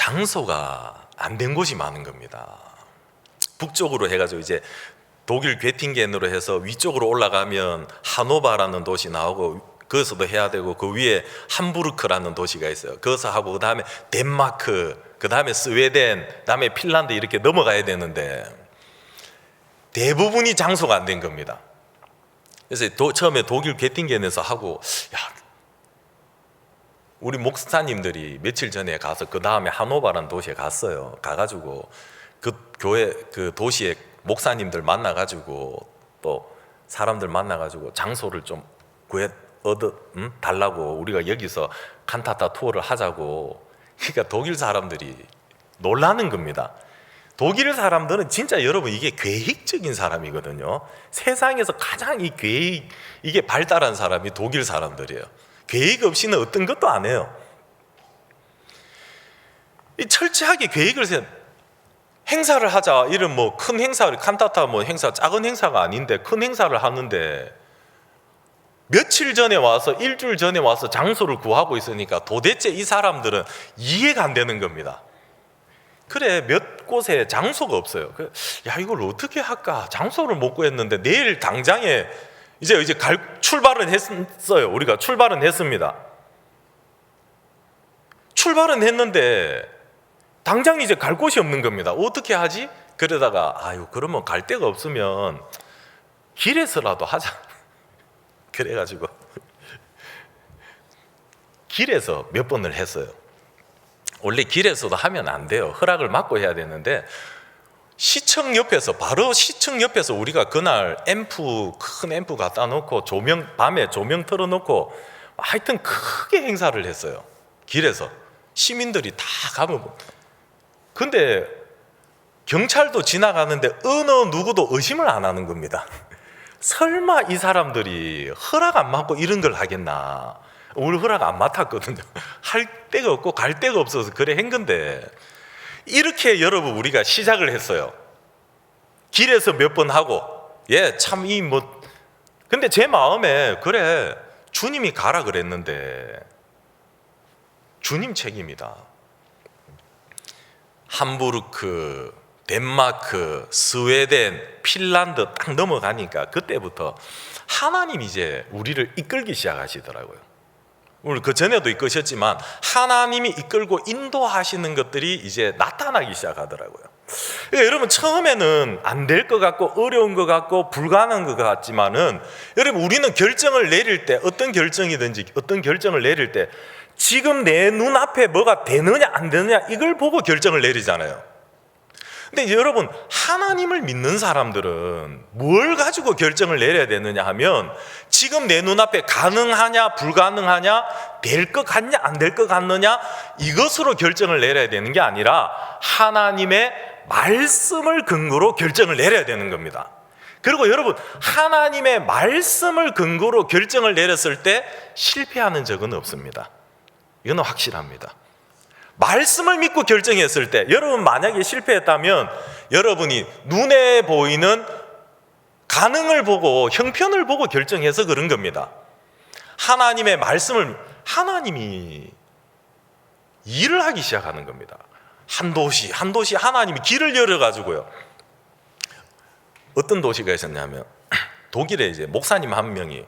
장소가 안 된 곳이 많은 겁니다. 북쪽으로 해가지고 이제 독일 괴팅겐으로 해서 위쪽으로 올라가면 하노바라는 도시 나오고 거기서도 해야 되고 그 위에 함부르크라는 도시가 있어요. 거기서 하고 그 다음에 덴마크, 그 다음에 스웨덴, 그 다음에 핀란드 이렇게 넘어가야 되는데 대부분이 장소가 안 된 겁니다. 그래서 처음에 독일 괴팅겐에서 하고 우리 목사님들이 며칠 전에 가서 그 다음에 하노바라는 도시에 갔어요. 가가지고 그 교회 그 도시의 목사님들 만나가지고 또 사람들 만나가지고 장소를 좀 달라고 우리가 여기서 칸타타 투어를 하자고. 그러니까 독일 사람들이 놀라는 겁니다. 독일 사람들은 진짜 여러분 이게 계획적인 사람이거든요. 세상에서 가장 이 계획 이게 발달한 사람이 독일 사람들이에요. 계획 없이는 어떤 것도 안 해요. 이 철저하게 계획을 세워. 행사를 하자 이런 뭐 큰 행사를 칸타타 뭐 행사 작은 행사가 아닌데 큰 행사를 하는데 며칠 전에 와서 일주일 전에 와서 장소를 구하고 있으니까 도대체 이 사람들은 이해가 안 되는 겁니다. 그래 몇 곳에 장소가 없어요. 야 이걸 어떻게 할까? 장소를 못 구했는데 내일 당장에 이제 출발은 했어요. 우리가 출발은 했습니다. 출발은 했는데 당장 이제 갈 곳이 없는 겁니다. 어떻게 하지? 그러다가 그러면 갈 데가 없으면 길에서라도 하자. 그래가지고 길에서 몇 번을 했어요. 원래 길에서도 하면 안 돼요. 허락을 받고 해야 되는데 시청 옆에서 바로 시청 옆에서 우리가 그날 큰 앰프 갖다 놓고 밤에 조명 틀어놓고 하여튼 크게 행사를 했어요. 길에서 시민들이 다 가면 근데 경찰도 지나가는데 어느 누구도 의심을 안 하는 겁니다. 설마 이 사람들이 허락 안 받고 이런 걸 하겠나. 우리 허락 안 맡았거든요. 할 데가 없고 갈 데가 없어서 그래 한 건데 이렇게 여러분 우리가 시작을 했어요. 길에서 몇 번 하고 참 근데 제 마음에 그래 주님이 가라 그랬는데 주님 책임이다. 함부르크, 덴마크, 스웨덴, 핀란드 딱 넘어가니까 그때부터 하나님이 이제 우리를 이끌기 시작하시더라고요. 오늘 그 전에도 이끄셨지만 하나님이 이끌고 인도하시는 것들이 이제 나타나기 시작하더라고요. 그러니까 여러분 처음에는 안 될 것 같고 어려운 것 같고 불가능한 것 같지만은 여러분 우리는 결정을 내릴 때 어떤 결정을 내릴 때 지금 내 눈앞에 뭐가 되느냐 안 되느냐 이걸 보고 결정을 내리잖아요. 근데 여러분 하나님을 믿는 사람들은 뭘 가지고 결정을 내려야 되느냐 하면 지금 내 눈앞에 가능하냐 불가능하냐 될 것 같냐 안 될 것 같느냐 이것으로 결정을 내려야 되는 게 아니라 하나님의 말씀을 근거로 결정을 내려야 되는 겁니다. 그리고 여러분 하나님의 말씀을 근거로 결정을 내렸을 때 실패하는 적은 없습니다. 이건 확실합니다. 말씀을 믿고 결정했을 때 여러분 만약에 실패했다면 여러분이 눈에 보이는 가능을 보고 형편을 보고 결정해서 그런 겁니다. 하나님의 말씀을 하나님이 일을 하기 시작하는 겁니다. 한 도시 하나님이 길을 열어가지고요. 어떤 도시가 있었냐면 독일에 이제 목사님 한 명이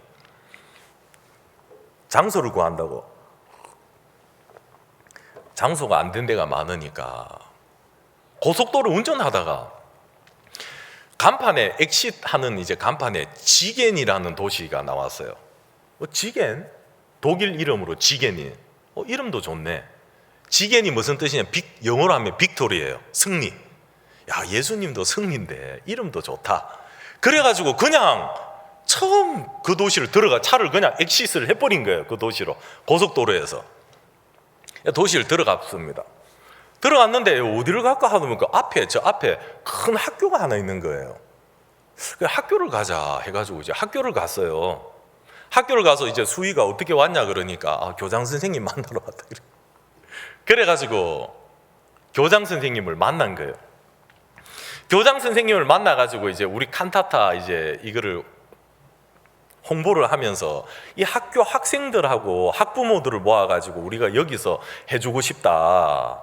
장소를 구한다고 장소가 안 된 데가 많으니까 고속도로 운전하다가 간판에 엑싯하는 이제 간판에 지겐이라는 도시가 나왔어요. 지겐? 독일 이름으로 지겐이. 이름도 좋네. 지겐이 무슨 뜻이냐? 영어로 하면 빅토리예요. 승리. 야, 예수님도 승리인데 이름도 좋다. 그래가지고 그냥 처음 그 도시를 차를 그냥 엑싯을 해버린 거예요. 그 도시로 고속도로에서. 도시를 들어갔습니다. 들어갔는데 어디를 갈까 하면 저 앞에 큰 학교가 하나 있는 거예요. 학교를 가자 해가지고 이제 학교를 갔어요. 학교를 가서 이제 수희가 어떻게 왔냐 그러니까 교장 선생님 만나러 왔다. 그래가지고 교장 선생님을 만난 거예요. 교장 선생님을 만나가지고 이제 우리 칸타타 이제 이거를 홍보를 하면서 이 학교 학생들하고 학부모들을 모아가지고 우리가 여기서 해주고 싶다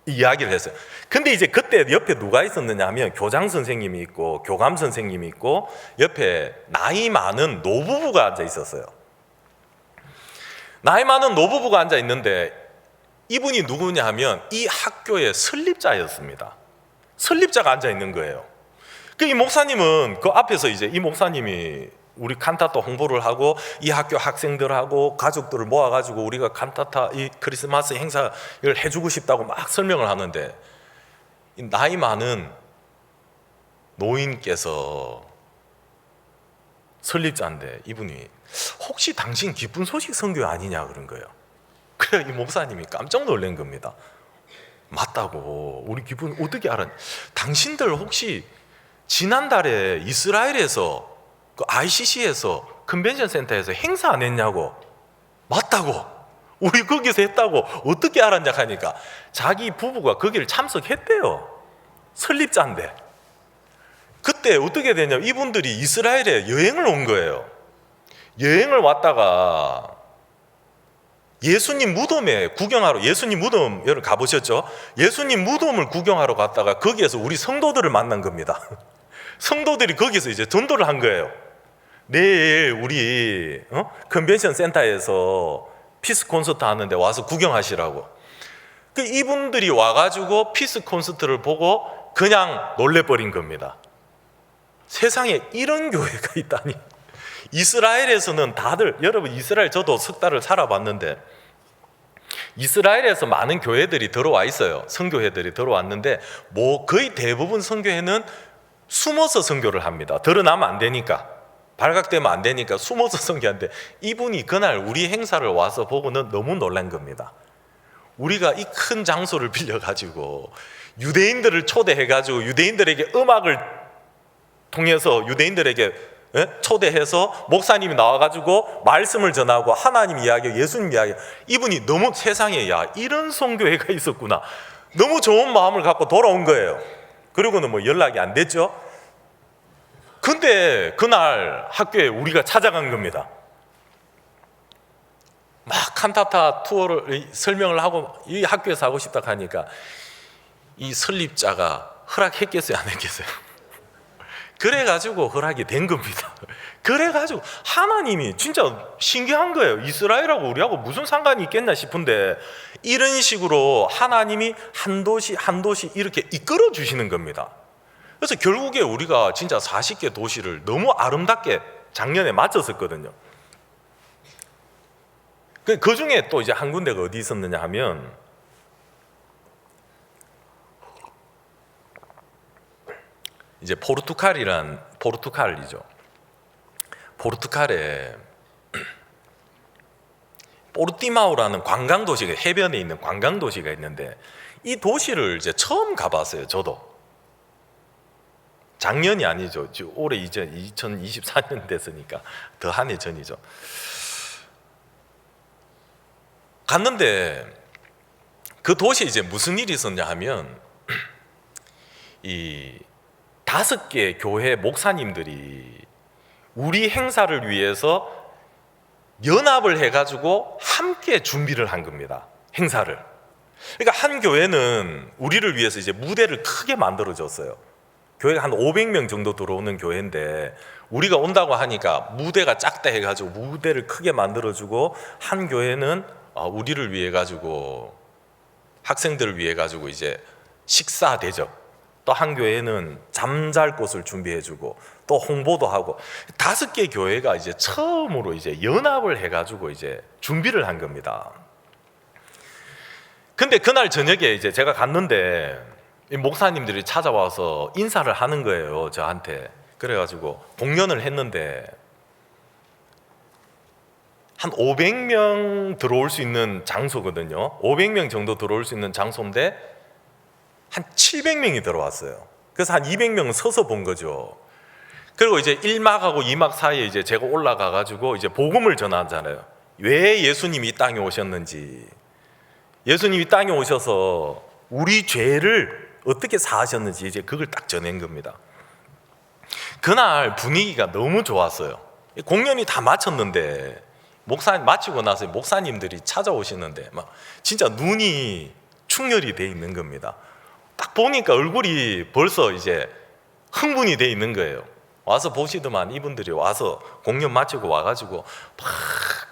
이야기를 했어요. 근데 이제 그때 옆에 누가 있었느냐 하면 교장 선생님이 있고 교감 선생님이 있고 옆에 나이 많은 노부부가 앉아 있었어요. 나이 많은 노부부가 앉아 있는데 이분이 누구냐 하면 이 학교의 설립자였습니다. 설립자가 앉아 있는 거예요. 이 목사님은 그 앞에서 이제 이 목사님이 우리 칸타타 홍보를 하고 이 학교 학생들하고 가족들을 모아가지고 우리가 칸타타 이 크리스마스 행사를 해주고 싶다고 막 설명을 하는데 이 나이 많은 노인께서 설립자인데 이분이 혹시 당신 기쁜 소식 선교 아니냐 그런 거예요. 그래 이 목사님이 깜짝 놀란 겁니다. 맞다고. 우리 기분 어떻게 알았냐? 당신들 혹시 지난달에 이스라엘에서 그 ICC에서 컨벤션 센터에서 행사 안 했냐고. 맞다고. 우리 거기서 했다고. 어떻게 알았냐 하니까 자기 부부가 거기를 참석했대요. 설립자인데. 그때 어떻게 되냐면 이분들이 이스라엘에 여행을 온 거예요. 여행을 왔다가 예수님 무덤에 구경하러, 예수님 무덤 여러분 가보셨죠? 예수님 무덤을 구경하러 갔다가 거기에서 우리 성도들을 만난 겁니다. 성도들이 거기서 이제 전도를 한 거예요. 내일 우리 컨벤션 센터에서 피스 콘서트 하는데 와서 구경하시라고. 이분들이 와가지고 피스 콘서트를 보고 그냥 놀래버린 겁니다. 세상에 이런 교회가 있다니. 이스라엘에서는 다들, 여러분 이스라엘 저도 석 달을 살아봤는데 이스라엘에서 많은 교회들이 들어와 있어요. 선교회들이 들어왔는데 뭐 거의 대부분 선교회는 숨어서 선교를 합니다. 드러나면 안 되니까, 발각되면 안 되니까 숨어서 선교하는데 이분이 그날 우리 행사를 와서 보고는 너무 놀란 겁니다. 우리가 이 큰 장소를 빌려가지고 유대인들을 초대해가지고 유대인들에게 음악을 통해서 유대인들에게 초대해서 목사님이 나와가지고 말씀을 전하고 하나님 이야기, 예수님 이야기. 이분이 너무 세상에 야 이런 선교회가 있었구나. 너무 좋은 마음을 갖고 돌아온 거예요. 그리고는 뭐 연락이 안 됐죠. 근데 그날 학교에 우리가 찾아간 겁니다. 막 칸타타 투어를 설명을 하고 이 학교에서 하고 싶다 하니까 이 설립자가 허락했겠어요, 안 했겠어요? 그래가지고 허락이 된 겁니다. 그래가지고 하나님이 진짜 신기한 거예요. 이스라엘하고 우리하고 무슨 상관이 있겠나 싶은데 이런 식으로 하나님이 한 도시 한 도시 이렇게 이끌어 주시는 겁니다. 그래서 결국에 우리가 진짜 40개 도시를 너무 아름답게 작년에 마쳤었거든요. 그 중에 또 이제 한 군데가 어디 있었느냐 하면 이제 포르투갈이죠. 포르투갈에 포르티마오라는 관광 도시가 해변에 있는 관광 도시가 있는데 이 도시를 이제 처음 가봤어요. 저도 작년이 아니죠. 올해 이제 2024년 됐으니까 더 한 해 전이죠. 갔는데 그 도시에 이제 무슨 일이 있었냐 하면 이 5개 교회 목사님들이 우리 행사를 위해서 연합을 해가지고 함께 준비를 한 겁니다. 행사를. 그러니까 한 교회는 우리를 위해서 이제 무대를 크게 만들어줬어요. 교회가 한 500명 정도 들어오는 교회인데 우리가 온다고 하니까 무대가 작다 해가지고 무대를 크게 만들어주고 한 교회는 우리를 위해 가지고 학생들을 위해 가지고 이제 식사 대접, 또 한 교회는 잠잘 곳을 준비해주고 또 홍보도 하고 5개 교회가 이제 처음으로 이제 연합을 해가지고 이제 준비를 한 겁니다. 근데 그날 저녁에 이제 제가 갔는데 이 목사님들이 찾아와서 인사를 하는 거예요, 저한테. 그래가지고 공연을 했는데 한 500명 들어올 수 있는 장소거든요. 500명 정도 들어올 수 있는 장소인데 한 700명이 들어왔어요. 그래서 한 200명은 서서 본 거죠. 그리고 이제 1막하고 2막 사이에 이제 제가 올라가 가지고 이제 복음을 전하잖아요. 왜 예수님이 이 땅에 오셨는지, 예수님이 이 땅에 오셔서 우리 죄를 어떻게 사하셨는지 이제 그걸 딱 전한 겁니다. 그날 분위기가 너무 좋았어요. 공연이 다 마쳤는데 마치고 나서 목사님들이 찾아오시는데 막 진짜 눈이 충혈이 돼 있는 겁니다. 딱 보니까 얼굴이 벌써 이제 흥분이 돼 있는 거예요. 와서 보시더만 이분들이 와서 공연 마치고 와가지고 막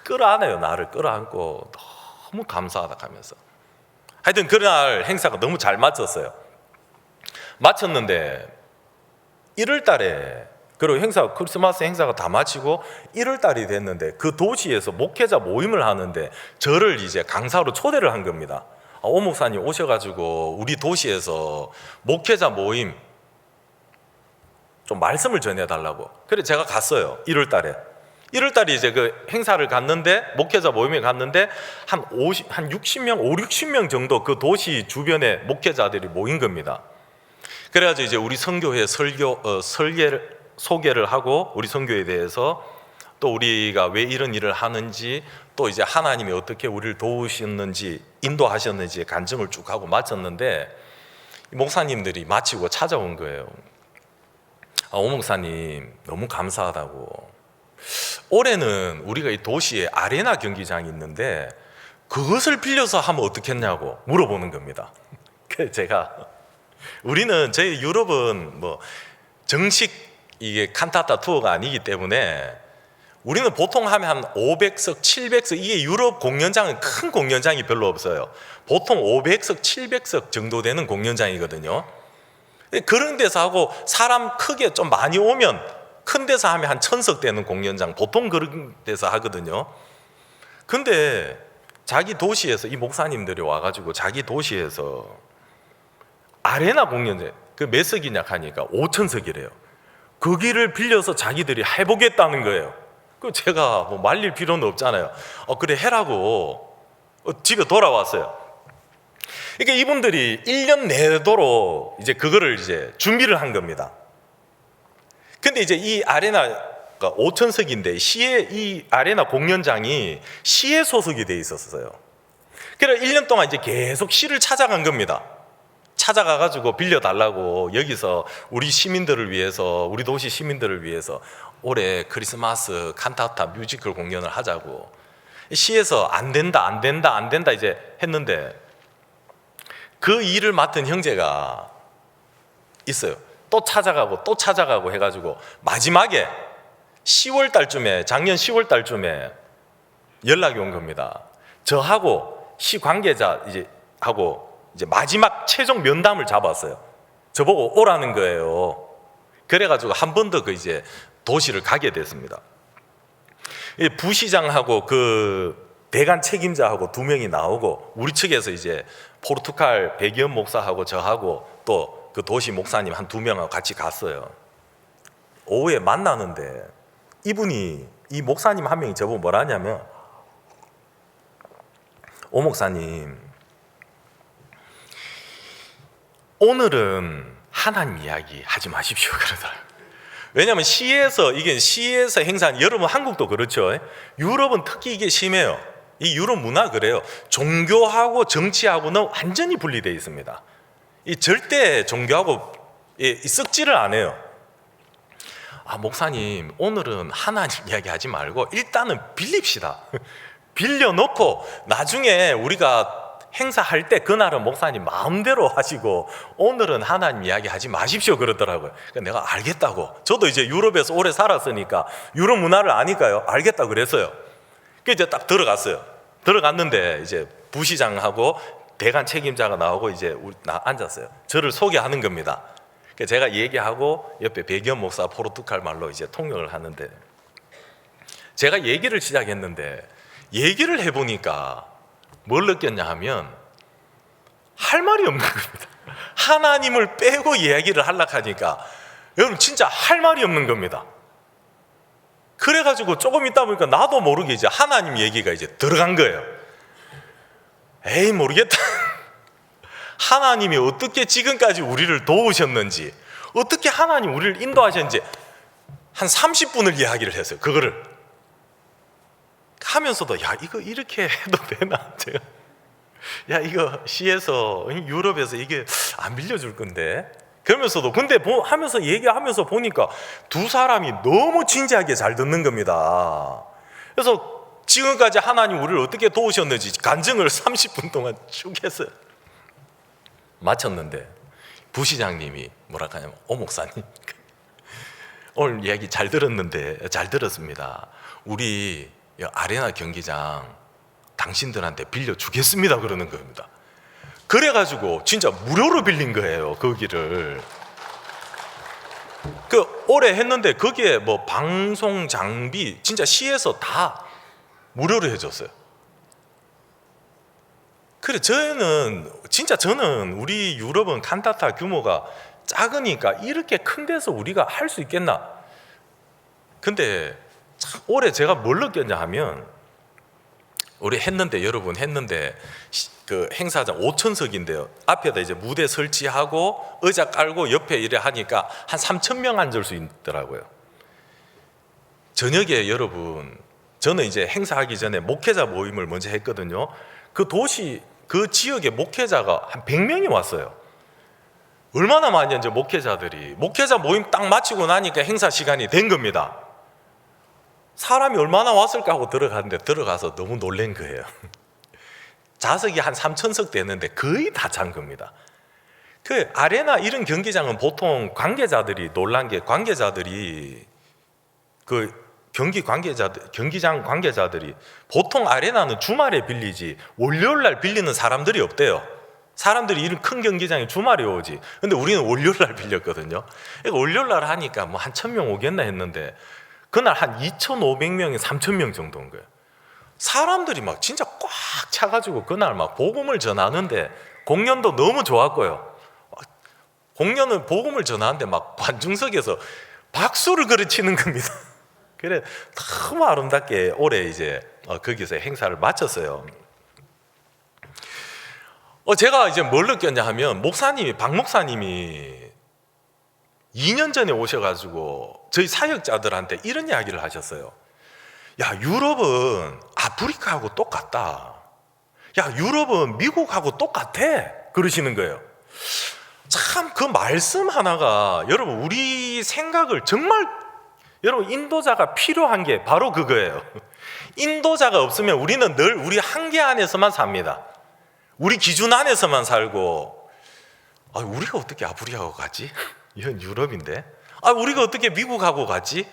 끌어안아요. 나를 끌어안고 너무 감사하다 하면서. 하여튼 그날 행사가 너무 잘 마쳤어요. 마쳤는데 1월 달에, 그리고 크리스마스 행사가 다 마치고 1월 달이 됐는데 그 도시에서 목회자 모임을 하는데 저를 이제 강사로 초대를 한 겁니다. 오 목사님 오셔가지고 우리 도시에서 목회자 모임 좀 말씀을 전해달라고. 그래 제가 갔어요. 1월 달에 이제 그 행사를 갔는데, 목회자 모임에 갔는데 한 60명, 60명 정도 그 도시 주변에 목회자들이 모인 겁니다. 그래가지고 이제 우리 선교회 소개를 하고, 우리 선교에 대해서 또 우리가 왜 이런 일을 하는지, 또 이제 하나님이 어떻게 우리를 도우셨는지, 인도하셨는지 간증을 쭉 하고 마쳤는데, 목사님들이 마치고 찾아온 거예요. 오 목사님 너무 감사하다고, 올해는 우리가 이 도시에 아레나 경기장이 있는데 그것을 빌려서 하면 어떻겠냐고 물어보는 겁니다. 그래서 제가, 우리는 저희 유럽은 뭐 정식 이게 칸타타 투어가 아니기 때문에 우리는 보통 하면 한 500석, 700석, 이게 유럽 공연장은 큰 공연장이 별로 없어요. 보통 500석, 700석 정도 되는 공연장이거든요. 그런 데서 하고, 사람 크게 좀 많이 오면 큰 데서 하면 한 1000석 되는 공연장, 보통 그런 데서 하거든요. 근데 자기 도시에서 이 목사님들이 와가지고 자기 도시에서 아레나 공연장, 그 몇 석이냐 하니까 5000석이래요. 거기를 빌려서 자기들이 해보겠다는 거예요. 그 제가 뭐 말릴 필요는 없잖아요. 그래 해라고 집에 돌아왔어요. 그러니까 이분들이 1년 내도록 이제 그거를 이제 준비를 한 겁니다. 근데 이제 이 아레나가 5000석인데 시에, 이 아레나 공연장이 시에 소속이 돼 있었어요. 그래서 1년 동안 이제 계속 시를 찾아간 겁니다. 찾아가가지고 빌려달라고, 여기서 우리 시민들을 위해서, 우리 도시 시민들을 위해서 올해 크리스마스 칸타타 뮤지컬 공연을 하자고. 시에서 안 된다 이제 했는데, 그 일을 맡은 형제가 있어요. 또 찾아가고 해가지고 마지막에 10월 달쯤에, 작년 10월 달쯤에 연락이 온 겁니다. 저하고 시 관계자 이제 하고 이제 마지막 최종 면담을 잡았어요. 저보고 오라는 거예요. 그래가지고 한 번 더 그 이제 도시를 가게 됐습니다. 부시장하고 그 대관 책임자하고 2명이 나오고, 우리 측에서 이제 포르투갈 백이현 목사하고 저하고 또 그 도시 목사님 한 2명하고 같이 갔어요. 오후에 만나는데 이분이, 이 목사님 한 명이 저보고 뭐라 하냐면, 오 목사님 오늘은 하나님 이야기 하지 마십시오 그러더라고요. 왜냐하면 시에서, 이게 시에서 행사는, 여러분 한국도 그렇죠. 유럽은 특히 이게 심해요. 이 유럽 문화 그래요. 종교하고 정치하고는 완전히 분리되어 있습니다. 이 절대 종교하고 섞지를 안 해요. 목사님 오늘은 하나님 이야기 하지 말고 일단은 빌립시다. 빌려놓고 나중에 우리가 행사할 때 그날은 목사님 마음대로 하시고 오늘은 하나님 이야기 하지 마십시오 그러더라고요. 내가 알겠다고, 저도 이제 유럽에서 오래 살았으니까 유럽 문화를 아니까요, 알겠다 그랬어요. 이제 딱 들어갔어요. 들어갔는데 이제 부시장하고 대관 책임자가 나오고 이제 앉았어요. 저를 소개하는 겁니다. 제가 얘기하고 옆에 백이현 목사 포르투갈 말로 이제 통역을 하는데, 제가 얘기를 시작했는데 얘기를 해보니까 뭘 느꼈냐 하면 할 말이 없는 겁니다. 하나님을 빼고 이야기를 하려고 하니까 여러분 진짜 할 말이 없는 겁니다. 그래가지고 조금 있다 보니까 나도 모르게 이제 하나님 얘기가 이제 들어간 거예요. 에이 모르겠다. 하나님이 어떻게 지금까지 우리를 도우셨는지, 어떻게 하나님 우리를 인도하셨는지 한 30분을 이야기를 했어요. 그거를 하면서도, 야 이거 이렇게 해도 되나? 제가 야 이거 시에서, 유럽에서 이게 안 빌려줄 건데, 그러면서도 근데 하면서 얘기하면서 보니까 두 사람이 너무 진지하게 잘 듣는 겁니다. 그래서 지금까지 하나님 우리를 어떻게 도우셨는지 간증을 30분 동안 쭉 했어요. 마쳤는데 부시장님이 뭐랄까 하냐면 목사님 오늘 이야기 잘 들었는데 잘 들었습니다. 우리 아레나 경기장 당신들한테 빌려주겠습니다 그러는 겁니다. 그래가지고 진짜 무료로 빌린 거예요 거기를. 올해 했는데 거기에 뭐 방송 장비 진짜 시에서 다 무료로 해줬어요. 그래 저는 우리 유럽은 칸타타 규모가 작으니까 이렇게 큰 데서 우리가 할 수 있겠나. 근데 참 올해 제가 뭘 느꼈냐 하면 우리 여러분 했는데 그 행사장 5,000석인데요 앞에다 이제 무대 설치하고 의자 깔고 옆에 이래 하니까 한 3,000명 앉을 수 있더라고요. 저녁에 여러분 저는 이제 행사하기 전에 목회자 모임을 먼저 했거든요. 그 지역에 목회자가 한 100명이 왔어요. 얼마나 많은지 목회자 모임 딱 마치고 나니까 행사 시간이 된 겁니다. 사람이 얼마나 왔을까 하고 들어가서 너무 놀란 거예요. 좌석이 한 3,000석 되는데 거의 다 찬 겁니다. 그 아레나 이런 경기장은 보통 놀란 게 경기장 관계자들이 보통 아레나는 주말에 빌리지 월요일 날 빌리는 사람들이 없대요. 사람들이 이런 큰 경기장에 주말에 오지. 근데 우리는 월요일 날 빌렸거든요. 그러니까 월요일 날 하니까 뭐 한 1,000명 오겠나 했는데 그날 한 2,500명에 3,000명 정도 온 거예요. 사람들이 막 진짜 꽉 차가지고 그날 막 복음을 전하는데 공연도 너무 좋았고요. 공연은 복음을 전하는데 막 관중석에서 박수를 그르치는 겁니다. 그래 너무 아름답게 올해 이제 거기서 행사를 마쳤어요. 제가 이제 뭘 느꼈냐 하면 박 목사님이 2년 전에 오셔가지고 저희 사역자들한테 이런 이야기를 하셨어요. 야, 유럽은 아프리카하고 똑같다. 야, 유럽은 미국하고 똑같아. 그러시는 거예요. 참 그 말씀 하나가 여러분 우리 생각을 정말 여러분 인도자가 필요한 게 바로 그거예요. 인도자가 없으면 우리는 늘 우리 한계 안에서만 삽니다. 우리 기준 안에서만 살고 우리가 어떻게 아프리카하고 가지? 이건 유럽인데 우리가 어떻게 미국하고 가지?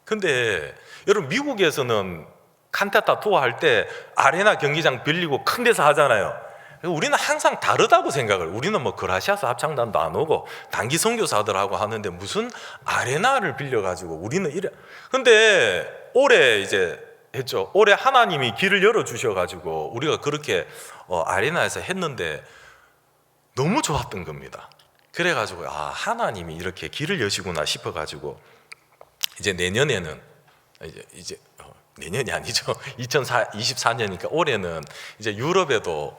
근데 여러분 미국에서는 칸타타 투어 할 때 아레나 경기장 빌리고 큰 데서 하잖아요. 우리는 항상 다르다고 생각을 우리는 뭐 그라시아스 합창단도 안 오고 단기 선교사들하고 하는데 무슨 아레나를 빌려가지고 우리는 이래. 근데 올해 이제 했죠. 올해 하나님이 길을 열어주셔가지고 우리가 그렇게 아레나에서 했는데 너무 좋았던 겁니다. 그래가지고 하나님이 이렇게 길을 여시구나 싶어가지고 이제 내년에는 이제 내년이 아니죠. 2024년이니까 올해는 이제 유럽에도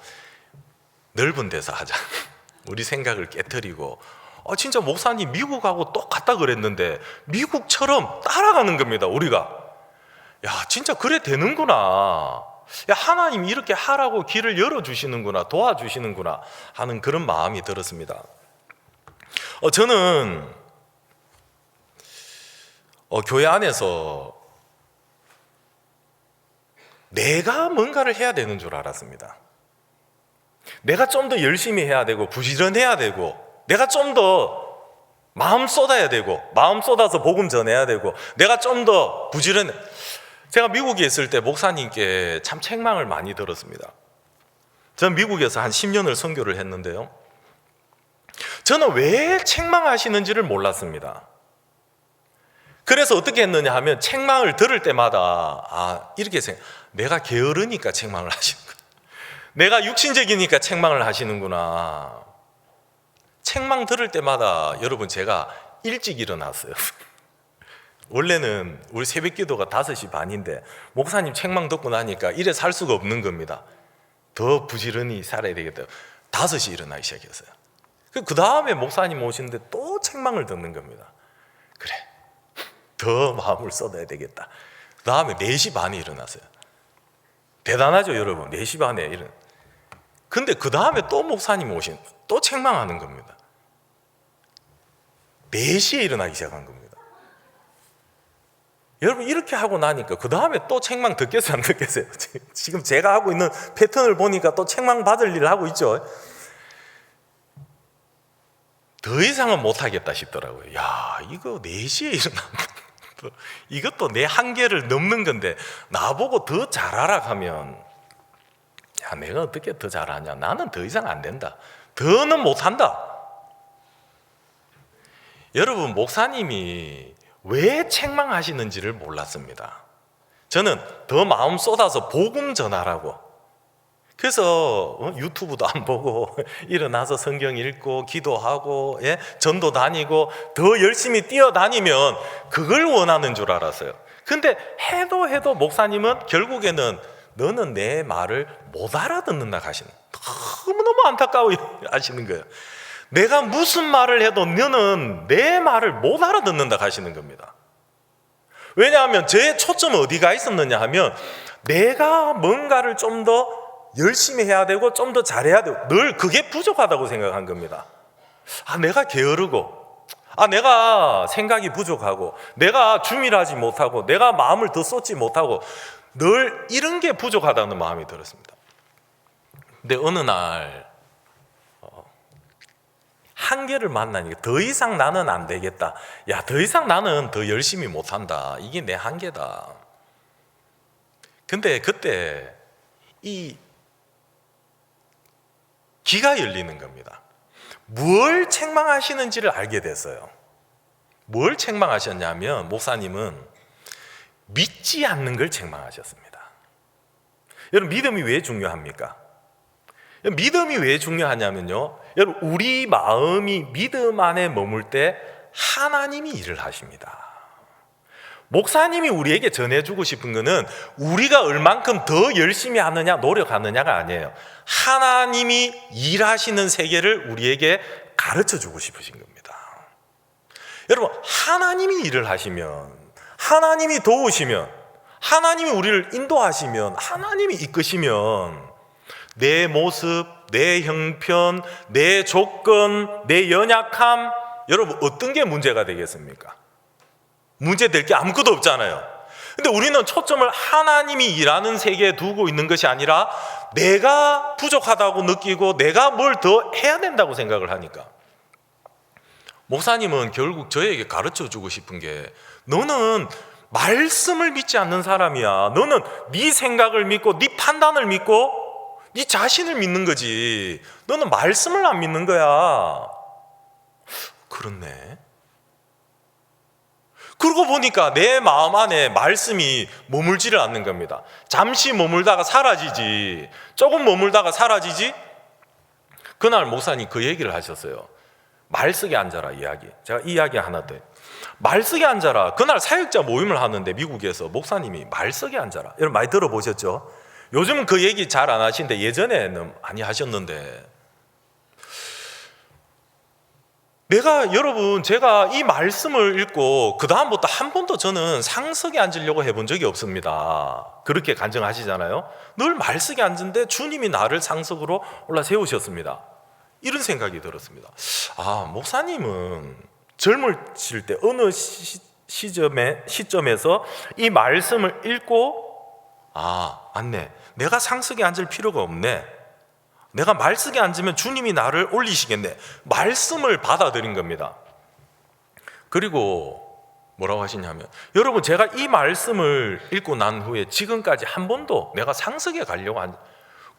넓은 데서 하자. 우리 생각을 깨트리고 진짜 목사님 미국하고 똑같다 그랬는데 미국처럼 따라가는 겁니다. 우리가 진짜 그래 되는구나. 하나님이 이렇게 하라고 길을 열어주시는구나, 도와주시는구나 하는 그런 마음이 들었습니다. 저는 교회 안에서 내가 뭔가를 해야 되는 줄 알았습니다. 내가 좀 더 열심히 해야 되고 부지런해야 되고 내가 좀 더 마음 쏟아야 되고 마음 쏟아서 복음 전해야 되고 내가 좀 더 부지런해. 제가 미국에 있을 때 목사님께 참 책망을 많이 들었습니다. 저는 미국에서 한 10년을 선교를 했는데요, 저는 왜 책망하시는지를 몰랐습니다. 그래서 어떻게 했느냐 하면 책망을 들을 때마다 이렇게 내가 게으르니까 책망을 하시는 거야. 내가 육신적이니까 책망을 하시는구나. 책망 들을 때마다 여러분 제가 일찍 일어났어요. 원래는 우리 새벽 기도가 5시 반인데 목사님 책망 듣고 나니까 이래 살 수가 없는 겁니다. 더 부지런히 살아야 되겠다. 5시 일어나기 시작했어요. 그 다음에 목사님 오시는데 또 책망을 듣는 겁니다. 그래, 더 마음을 쏟아야 되겠다. 그 다음에 4시 반에 일어났어요. 대단하죠 여러분. 4시 반에 근데 그 다음에 또 목사님 또 책망하는 겁니다. 4시에 일어나기 시작한 겁니다. 여러분 이렇게 하고 나니까 그 다음에 또 책망 듣겠어요 안 듣겠어요? 지금 제가 하고 있는 패턴을 보니까 또 책망 받을 일을 하고 있죠. 더 이상은 못하겠다 싶더라고요. 야, 이거 4시에 일어나면 이것도 내 한계를 넘는 건데 나보고 더 잘하라 하면, 야, 내가 어떻게 더 잘하냐, 나는 더 이상 안 된다, 더는 못한다. 여러분, 목사님이 왜 책망하시는지를 몰랐습니다. 저는 더 마음 쏟아서 복음 전하라고, 그래서 유튜브도 안 보고 일어나서 성경 읽고 기도하고, 예? 전도 다니고 더 열심히 뛰어다니면 그걸 원하는 줄 알았어요. 근데 해도 목사님은 결국에는 너는 내 말을 못 알아듣는다 하시는, 너무너무 안타까워 하시는 거예요. 내가 무슨 말을 해도 너는 내 말을 못 알아듣는다 하시는 겁니다. 왜냐하면 제 초점은 어디가 있었느냐 하면, 내가 뭔가를 좀 더 열심히 해야 되고 좀 더 잘해야 되고 늘 그게 부족하다고 생각한 겁니다. 내가 게으르고, 내가 생각이 부족하고, 내가 주밀하지 못하고, 내가 마음을 더 쏟지 못하고, 늘 이런 게 부족하다는 마음이 들었습니다. 근데 어느 날 한계를 만나니까 더 이상 나는 안 되겠다, 야, 더 이상 나는 더 열심히 못한다, 이게 내 한계다. 근데 그때 이 귀가 열리는 겁니다. 뭘 책망하시는지를 알게 됐어요. 뭘 책망하셨냐면, 목사님은 믿지 않는 걸 책망하셨습니다. 여러분, 믿음이 왜 중요합니까? 믿음이 왜 중요하냐면요, 여러분, 우리 마음이 믿음 안에 머물 때 하나님이 일을 하십니다. 목사님이 우리에게 전해주고 싶은 것은 우리가 얼만큼 더 열심히 하느냐 노력하느냐가 아니에요. 하나님이 일하시는 세계를 우리에게 가르쳐주고 싶으신 겁니다. 여러분, 하나님이 일을 하시면, 하나님이 도우시면, 하나님이 우리를 인도하시면, 하나님이 이끄시면 내 모습, 내 형편, 내 조건, 내 연약함, 여러분, 어떤 게 문제가 되겠습니까? 문제될 게 아무것도 없잖아요. 근데 우리는 초점을 하나님이 일하는 세계에 두고 있는 것이 아니라 내가 부족하다고 느끼고 내가 뭘 더 해야 된다고 생각을 하니까, 목사님은 결국 저에게 가르쳐 주고 싶은 게, 너는 말씀을 믿지 않는 사람이야. 너는 네 생각을 믿고 네 판단을 믿고 네 자신을 믿는 거지. 너는 말씀을 안 믿는 거야. 그렇네. 그러고 보니까 내 마음 안에 말씀이 머물지를 않는 겁니다. 잠시 머물다가 사라지지, 조금 머물다가 사라지지. 그날 목사님 그 얘기를 하셨어요. 말쓰게 앉아라 이야기. 제가 이 이야기 하나 더. 말쓰게 앉아라. 그날 사역자 모임을 하는데 미국에서 목사님이 말쓰게 앉아라. 여러분 많이 들어보셨죠? 요즘은 그 얘기 잘 안 하시는데 예전에는 많이 하셨는데, 제가 이 말씀을 읽고 그 다음부터 한 번도 저는 상석에 앉으려고 해본 적이 없습니다. 그렇게 간증하시잖아요. 늘 말석에 앉은데 주님이 나를 상석으로 올라 세우셨습니다. 이런 생각이 들었습니다. 목사님은 젊으실 때 어느 시점에서 이 말씀을 읽고, 맞네, 내가 상석에 앉을 필요가 없네, 내가 말석에 앉으면 주님이 나를 올리시겠네, 말씀을 받아들인 겁니다. 그리고 뭐라고 하시냐면, 여러분, 제가 이 말씀을 읽고 난 후에 지금까지 한 번도 내가 상석에 가려고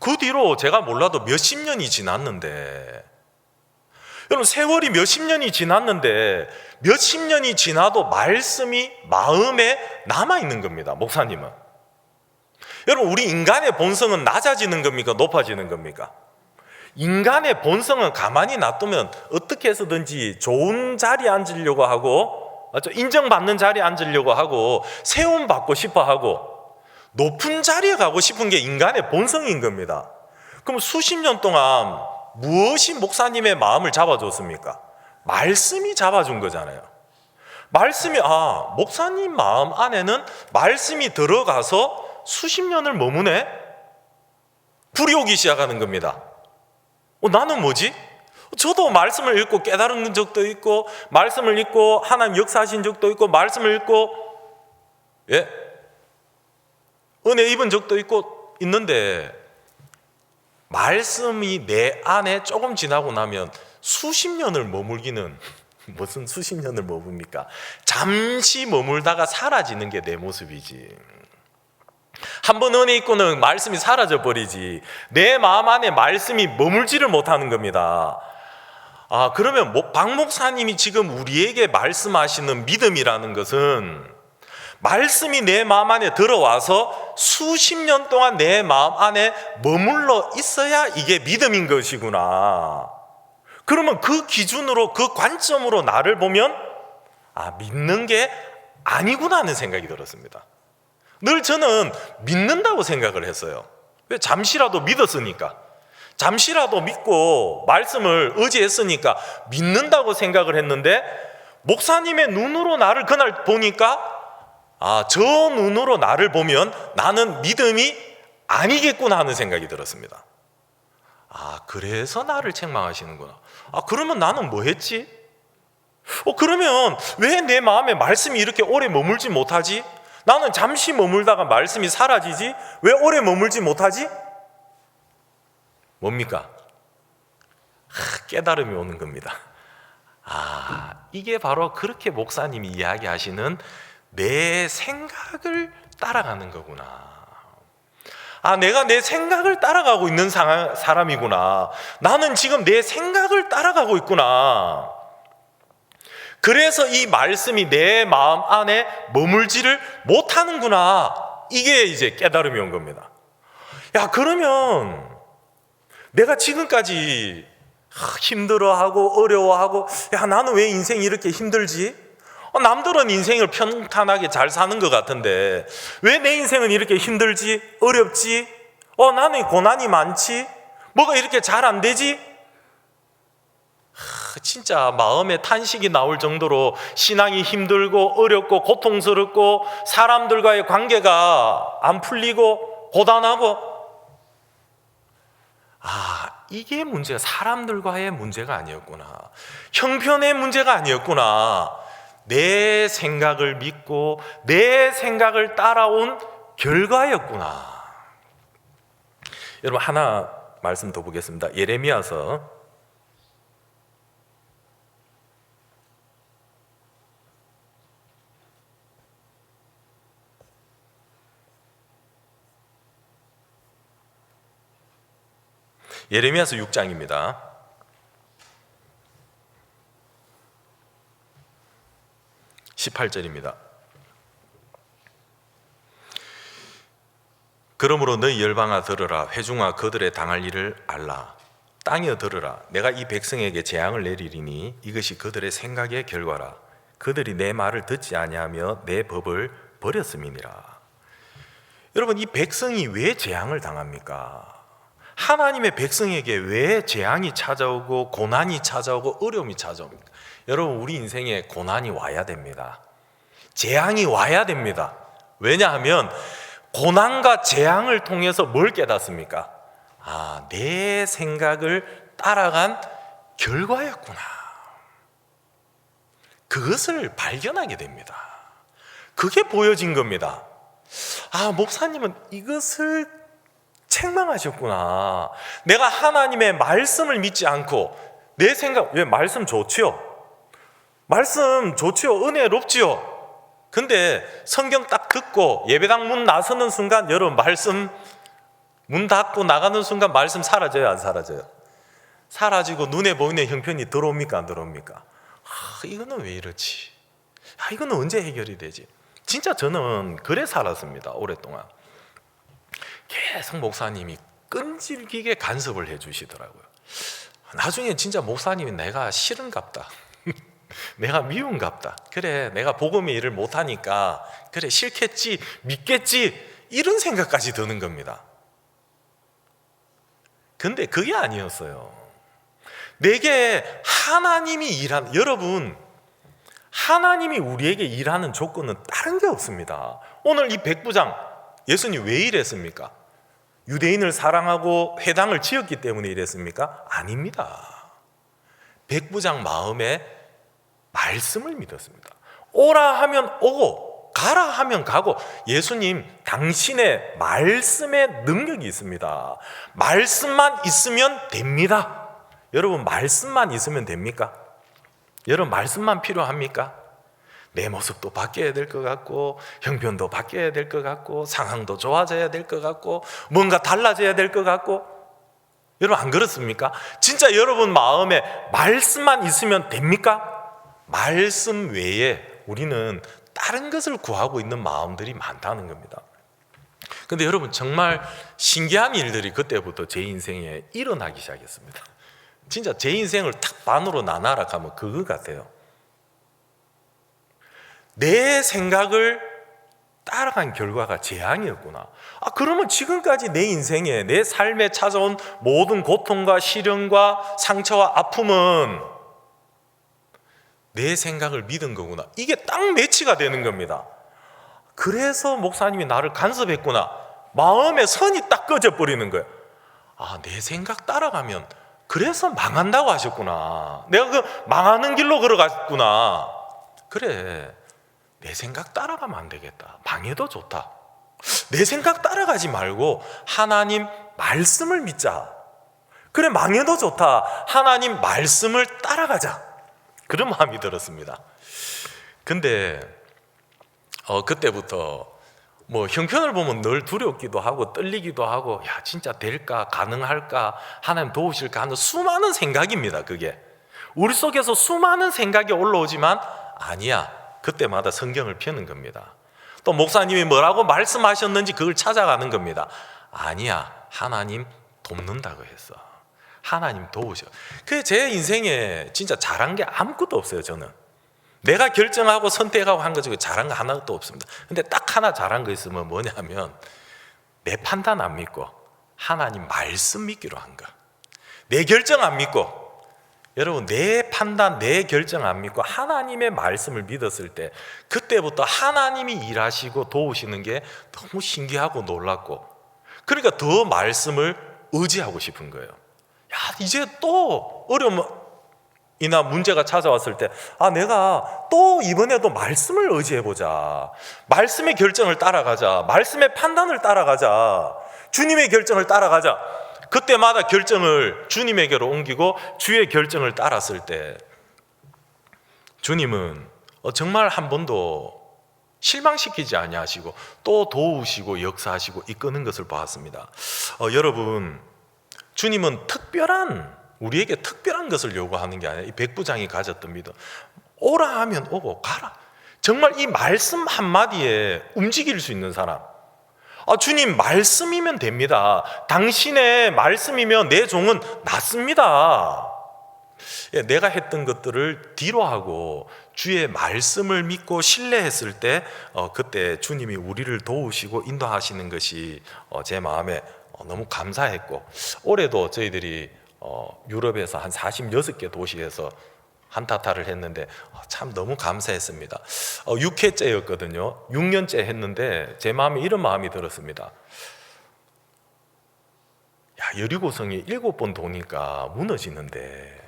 그 뒤로 제가 몰라도 몇십 년이 지났는데, 여러분, 세월이 몇십 년이 지났는데 몇십 년이 지나도 말씀이 마음에 남아있는 겁니다. 목사님은. 여러분, 우리 인간의 본성은 낮아지는 겁니까? 높아지는 겁니까? 인간의 본성은 가만히 놔두면 어떻게 해서든지 좋은 자리에 앉으려고 하고, 맞죠? 인정받는 자리에 앉으려고 하고, 세움받고 싶어 하고, 높은 자리에 가고 싶은 게 인간의 본성인 겁니다. 그럼 수십 년 동안 무엇이 목사님의 마음을 잡아줬습니까? 말씀이 잡아준 거잖아요. 말씀이, 목사님 마음 안에는 말씀이 들어가서 수십 년을 머무네? 불이 오기 시작하는 겁니다. 나는 뭐지? 저도 말씀을 읽고 깨달은 적도 있고, 말씀을 읽고 하나님 역사하신 적도 있고, 말씀을 읽고 은혜 입은 적도 있는데, 말씀이 내 안에 조금 지나고 나면 수십 년을 머물기는 무슨 수십 년을 머뭅니까? 잠시 머물다가 사라지는 게 내 모습이지. 한번 은혜 있고는 말씀이 사라져 버리지. 내 마음 안에 말씀이 머물지를 못하는 겁니다. 그러면 박 목사님이 지금 우리에게 말씀하시는 믿음이라는 것은 말씀이 내 마음 안에 들어와서 수십 년 동안 내 마음 안에 머물러 있어야 이게 믿음인 것이구나. 그러면 그 기준으로, 그 관점으로 나를 보면 믿는 게 아니구나 하는 생각이 들었습니다. 늘 저는 믿는다고 생각을 했어요. 왜? 잠시라도 믿었으니까. 잠시라도 믿고 말씀을 의지했으니까 믿는다고 생각을 했는데, 목사님의 눈으로 나를 그날 보니까 저 눈으로 나를 보면 나는 믿음이 아니겠구나 하는 생각이 들었습니다. 그래서 나를 책망하시는구나. 그러면 나는 뭐 했지? 그러면 왜 내 마음에 말씀이 이렇게 오래 머물지 못하지? 나는 잠시 머물다가 말씀이 사라지지? 왜 오래 머물지 못하지? 뭡니까? 깨달음이 오는 겁니다. 이게 바로 그렇게 목사님이 이야기하시는 내 생각을 따라가는 거구나. 내가 내 생각을 따라가고 있는 사람이구나. 나는 지금 내 생각을 따라가고 있구나. 그래서 이 말씀이 내 마음 안에 머물지를 못하는구나. 이게 이제 깨달음이 온 겁니다. 그러면 내가 지금까지 힘들어하고 어려워하고 나는 왜 인생이 이렇게 힘들지? 남들은 인생을 평탄하게 잘 사는 것 같은데 왜 내 인생은 이렇게 힘들지? 어렵지? 나는 고난이 많지? 뭐가 이렇게 잘 안 되지? 진짜 마음에 탄식이 나올 정도로 신앙이 힘들고 어렵고 고통스럽고 사람들과의 관계가 안 풀리고 고단하고, 이게 문제가 사람들과의 문제가 아니었구나. 형편의 문제가 아니었구나. 내 생각을 믿고 내 생각을 따라온 결과였구나. 여러분, 하나 말씀 더 보겠습니다. 예레미야서 6장입니다. 18절입니다. 그러므로 너희 열방아 들으라. 회중아 그들의 당할 일을 알라. 땅이여 들으라. 내가 이 백성에게 재앙을 내리리니 이것이 그들의 생각의 결과라. 그들이 내 말을 듣지 아니하며 내 법을 버렸음이니라. 여러분, 이 백성이 왜 재앙을 당합니까? 하나님의 백성에게 왜 재앙이 찾아오고 고난이 찾아오고 어려움이 찾아옵니까? 여러분, 우리 인생에 고난이 와야 됩니다. 재앙이 와야 됩니다. 왜냐하면 고난과 재앙을 통해서 뭘 깨닫습니까? 내 생각을 따라간 결과였구나. 그것을 발견하게 됩니다. 그게 보여진 겁니다. 목사님은 이것을 책망하셨구나. 내가 하나님의 말씀을 믿지 않고 내 생각, 왜 말씀 좋지요? 말씀 좋지요? 은혜롭지요? 근데 성경 딱 듣고 예배당 문 나서는 순간, 여러분, 말씀 문 닫고 나가는 순간 말씀 사라져요, 안 사라져요? 사라지고 눈에 보이는 형편이 들어옵니까, 안 들어옵니까? 이거는 왜 이렇지? 이거는 언제 해결이 되지? 진짜 저는 그래 살았습니다. 오랫동안 계속 목사님이 끈질기게 간섭을 해주시더라고요. 나중에 진짜 목사님이 내가 싫은갑다. 내가 미운갑다. 그래, 내가 복음의 일을 못하니까 그래, 싫겠지, 믿겠지, 이런 생각까지 드는 겁니다. 근데 그게 아니었어요. 내게 하나님이 일하는, 여러분, 하나님이 우리에게 일하는 조건은 다른 게 없습니다. 오늘 이 백부장, 예수님 왜 이랬습니까? 유대인을 사랑하고 회당을 지었기 때문에 이랬습니까? 아닙니다. 백부장 마음에 말씀을 믿었습니다. 오라 하면 오고 가라 하면 가고, 예수님 당신의 말씀에 능력이 있습니다. 말씀만 있으면 됩니다. 여러분 말씀만 있으면 됩니까? 여러분 말씀만 필요합니까? 내 모습도 바뀌어야 될 것 같고, 형편도 바뀌어야 될 것 같고, 상황도 좋아져야 될 것 같고, 뭔가 달라져야 될 것 같고. 여러분 안 그렇습니까? 진짜 여러분 마음에 말씀만 있으면 됩니까? 말씀 외에 우리는 다른 것을 구하고 있는 마음들이 많다는 겁니다. 근데 여러분 정말 신기한 일들이 그때부터 제 인생에 일어나기 시작했습니다. 진짜 제 인생을 탁 반으로 나눠라 하면 그거 같아요. 내 생각을 따라간 결과가 재앙이었구나. 그러면 지금까지 내 인생에, 내 삶에 찾아온 모든 고통과 시련과 상처와 아픔은 내 생각을 믿은 거구나. 이게 딱 매치가 되는 겁니다. 그래서 목사님이 나를 간섭했구나. 마음의 선이 딱 꺼져버리는 거예요. 내 생각 따라가면 그래서 망한다고 하셨구나. 내가 그 망하는 길로 걸어갔구나. 그래, 내 생각 따라가면 안 되겠다. 망해도 좋다. 내 생각 따라가지 말고 하나님 말씀을 믿자. 그래, 망해도 좋다. 하나님 말씀을 따라가자. 그런 마음이 들었습니다. 근데 그때부터 뭐 형편을 보면 늘 두렵기도 하고 떨리기도 하고, 야 진짜 될까, 가능할까, 하나님 도우실까 하는 수많은 생각입니다. 그게 우리 속에서 수많은 생각이 올라오지만 아니야, 그때마다 성경을 펴는 겁니다. 또 목사님이 뭐라고 말씀하셨는지 그걸 찾아가는 겁니다. 아니야, 하나님 돕는다고 했어. 하나님 도우셔. 그게 제 인생에 진짜 잘한 게 아무것도 없어요. 저는 내가 결정하고 선택하고 한 것 중에 잘한 거 하나도 없습니다. 근데 딱 하나 잘한 거 있으면 뭐냐면 내 판단 안 믿고 하나님 말씀 믿기로 한 거. 내 결정 안 믿고, 여러분 내 판단, 내 결정 안 믿고 하나님의 말씀을 믿었을 때, 그때부터 하나님이 일하시고 도우시는 게 너무 신기하고 놀랍고, 그러니까 더 말씀을 의지하고 싶은 거예요. 야, 이제 또 어려움이나 문제가 찾아왔을 때 내가 또 이번에도 말씀을 의지해보자. 말씀의 결정을 따라가자. 말씀의 판단을 따라가자. 주님의 결정을 따라가자. 그때마다 결정을 주님에게로 옮기고 주의 결정을 따랐을 때 주님은 정말 한 번도 실망시키지 아니하시고 또 도우시고 역사하시고 이끄는 것을 보았습니다. 여러분, 주님은 우리에게 특별한 것을 요구하는 게 아니라 이 백부장이 가졌던 믿음, 오라 하면 오고 가라. 정말 이 말씀 한마디에 움직일 수 있는 사람. 주님 말씀이면 됩니다. 당신의 말씀이면 내 종은 낫습니다. 내가 했던 것들을 뒤로 하고 주의 말씀을 믿고 신뢰했을 때 그때 주님이 우리를 도우시고 인도하시는 것이 제 마음에 너무 감사했고, 올해도 저희들이 유럽에서 한 46개 도시에서 한타타를 했는데 참 너무 감사했습니다. 6회째였거든요. 6년째 했는데 제 마음에 이런 마음이 들었습니다. 야, 여리고성이 7번 도니까 무너지는데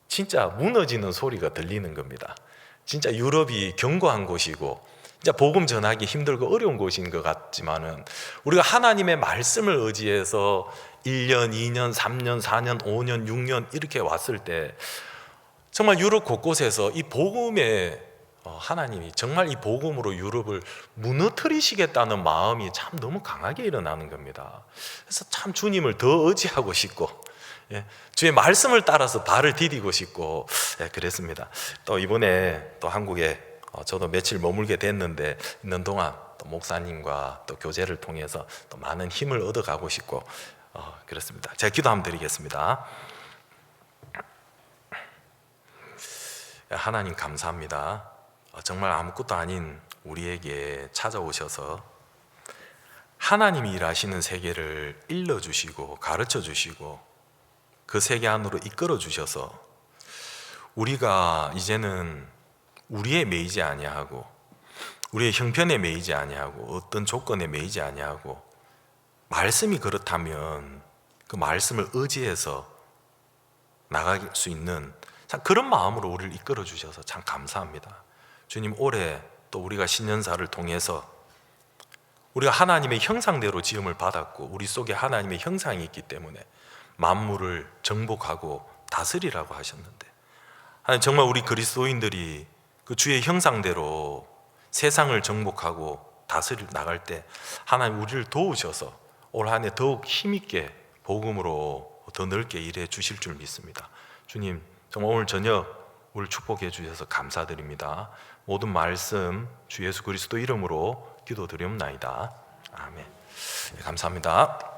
진짜 무너지는 소리가 들리는 겁니다. 진짜 유럽이 견고한 곳이고 진짜 복음 전하기 힘들고 어려운 곳인 것 같지만은, 우리가 하나님의 말씀을 의지해서 1년, 2년, 3년, 4년, 5년, 6년 이렇게 왔을 때 정말 유럽 곳곳에서 이 복음에 하나님이 정말 이 복음으로 유럽을 무너뜨리시겠다는 마음이 참 너무 강하게 일어나는 겁니다. 그래서 참 주님을 더 의지하고 싶고, 주의 말씀을 따라서 발을 디디고 싶고, 그랬습니다. 또 이번에 또 한국에 저도 며칠 머물게 됐는데, 있는 동안 또 목사님과 또 교제를 통해서 또 많은 힘을 얻어가고 싶고 그렇습니다. 제가 기도 한번 드리겠습니다. 하나님 감사합니다. 정말 아무것도 아닌 우리에게 찾아오셔서 하나님이 일하시는 세계를 일러주시고 가르쳐주시고 그 세계 안으로 이끌어 주셔서 우리가 이제는 우리에 매이지 아니하고 우리의 형편에 매이지 아니하고 어떤 조건에 매이지 아니하고 말씀이 그렇다면 그 말씀을 의지해서 나갈 수 있는 참 그런 마음으로 우리를 이끌어 주셔서 참 감사합니다. 주님, 올해 또 우리가 신년사를 통해서 우리가 하나님의 형상대로 지음을 받았고 우리 속에 하나님의 형상이 있기 때문에 만물을 정복하고 다스리라고 하셨는데, 하나님 정말 우리 그리스도인들이 그 주의 형상대로 세상을 정복하고 다스려 나갈 때 하나님 우리를 도우셔서 올 한 해 더욱 힘있게 복음으로 더 넓게 일해 주실 줄 믿습니다. 주님 정말 오늘 저녁 우리를 축복해 주셔서 감사드립니다. 모든 말씀 주 예수 그리스도 이름으로 기도드리옵나이다. 아멘. 감사합니다.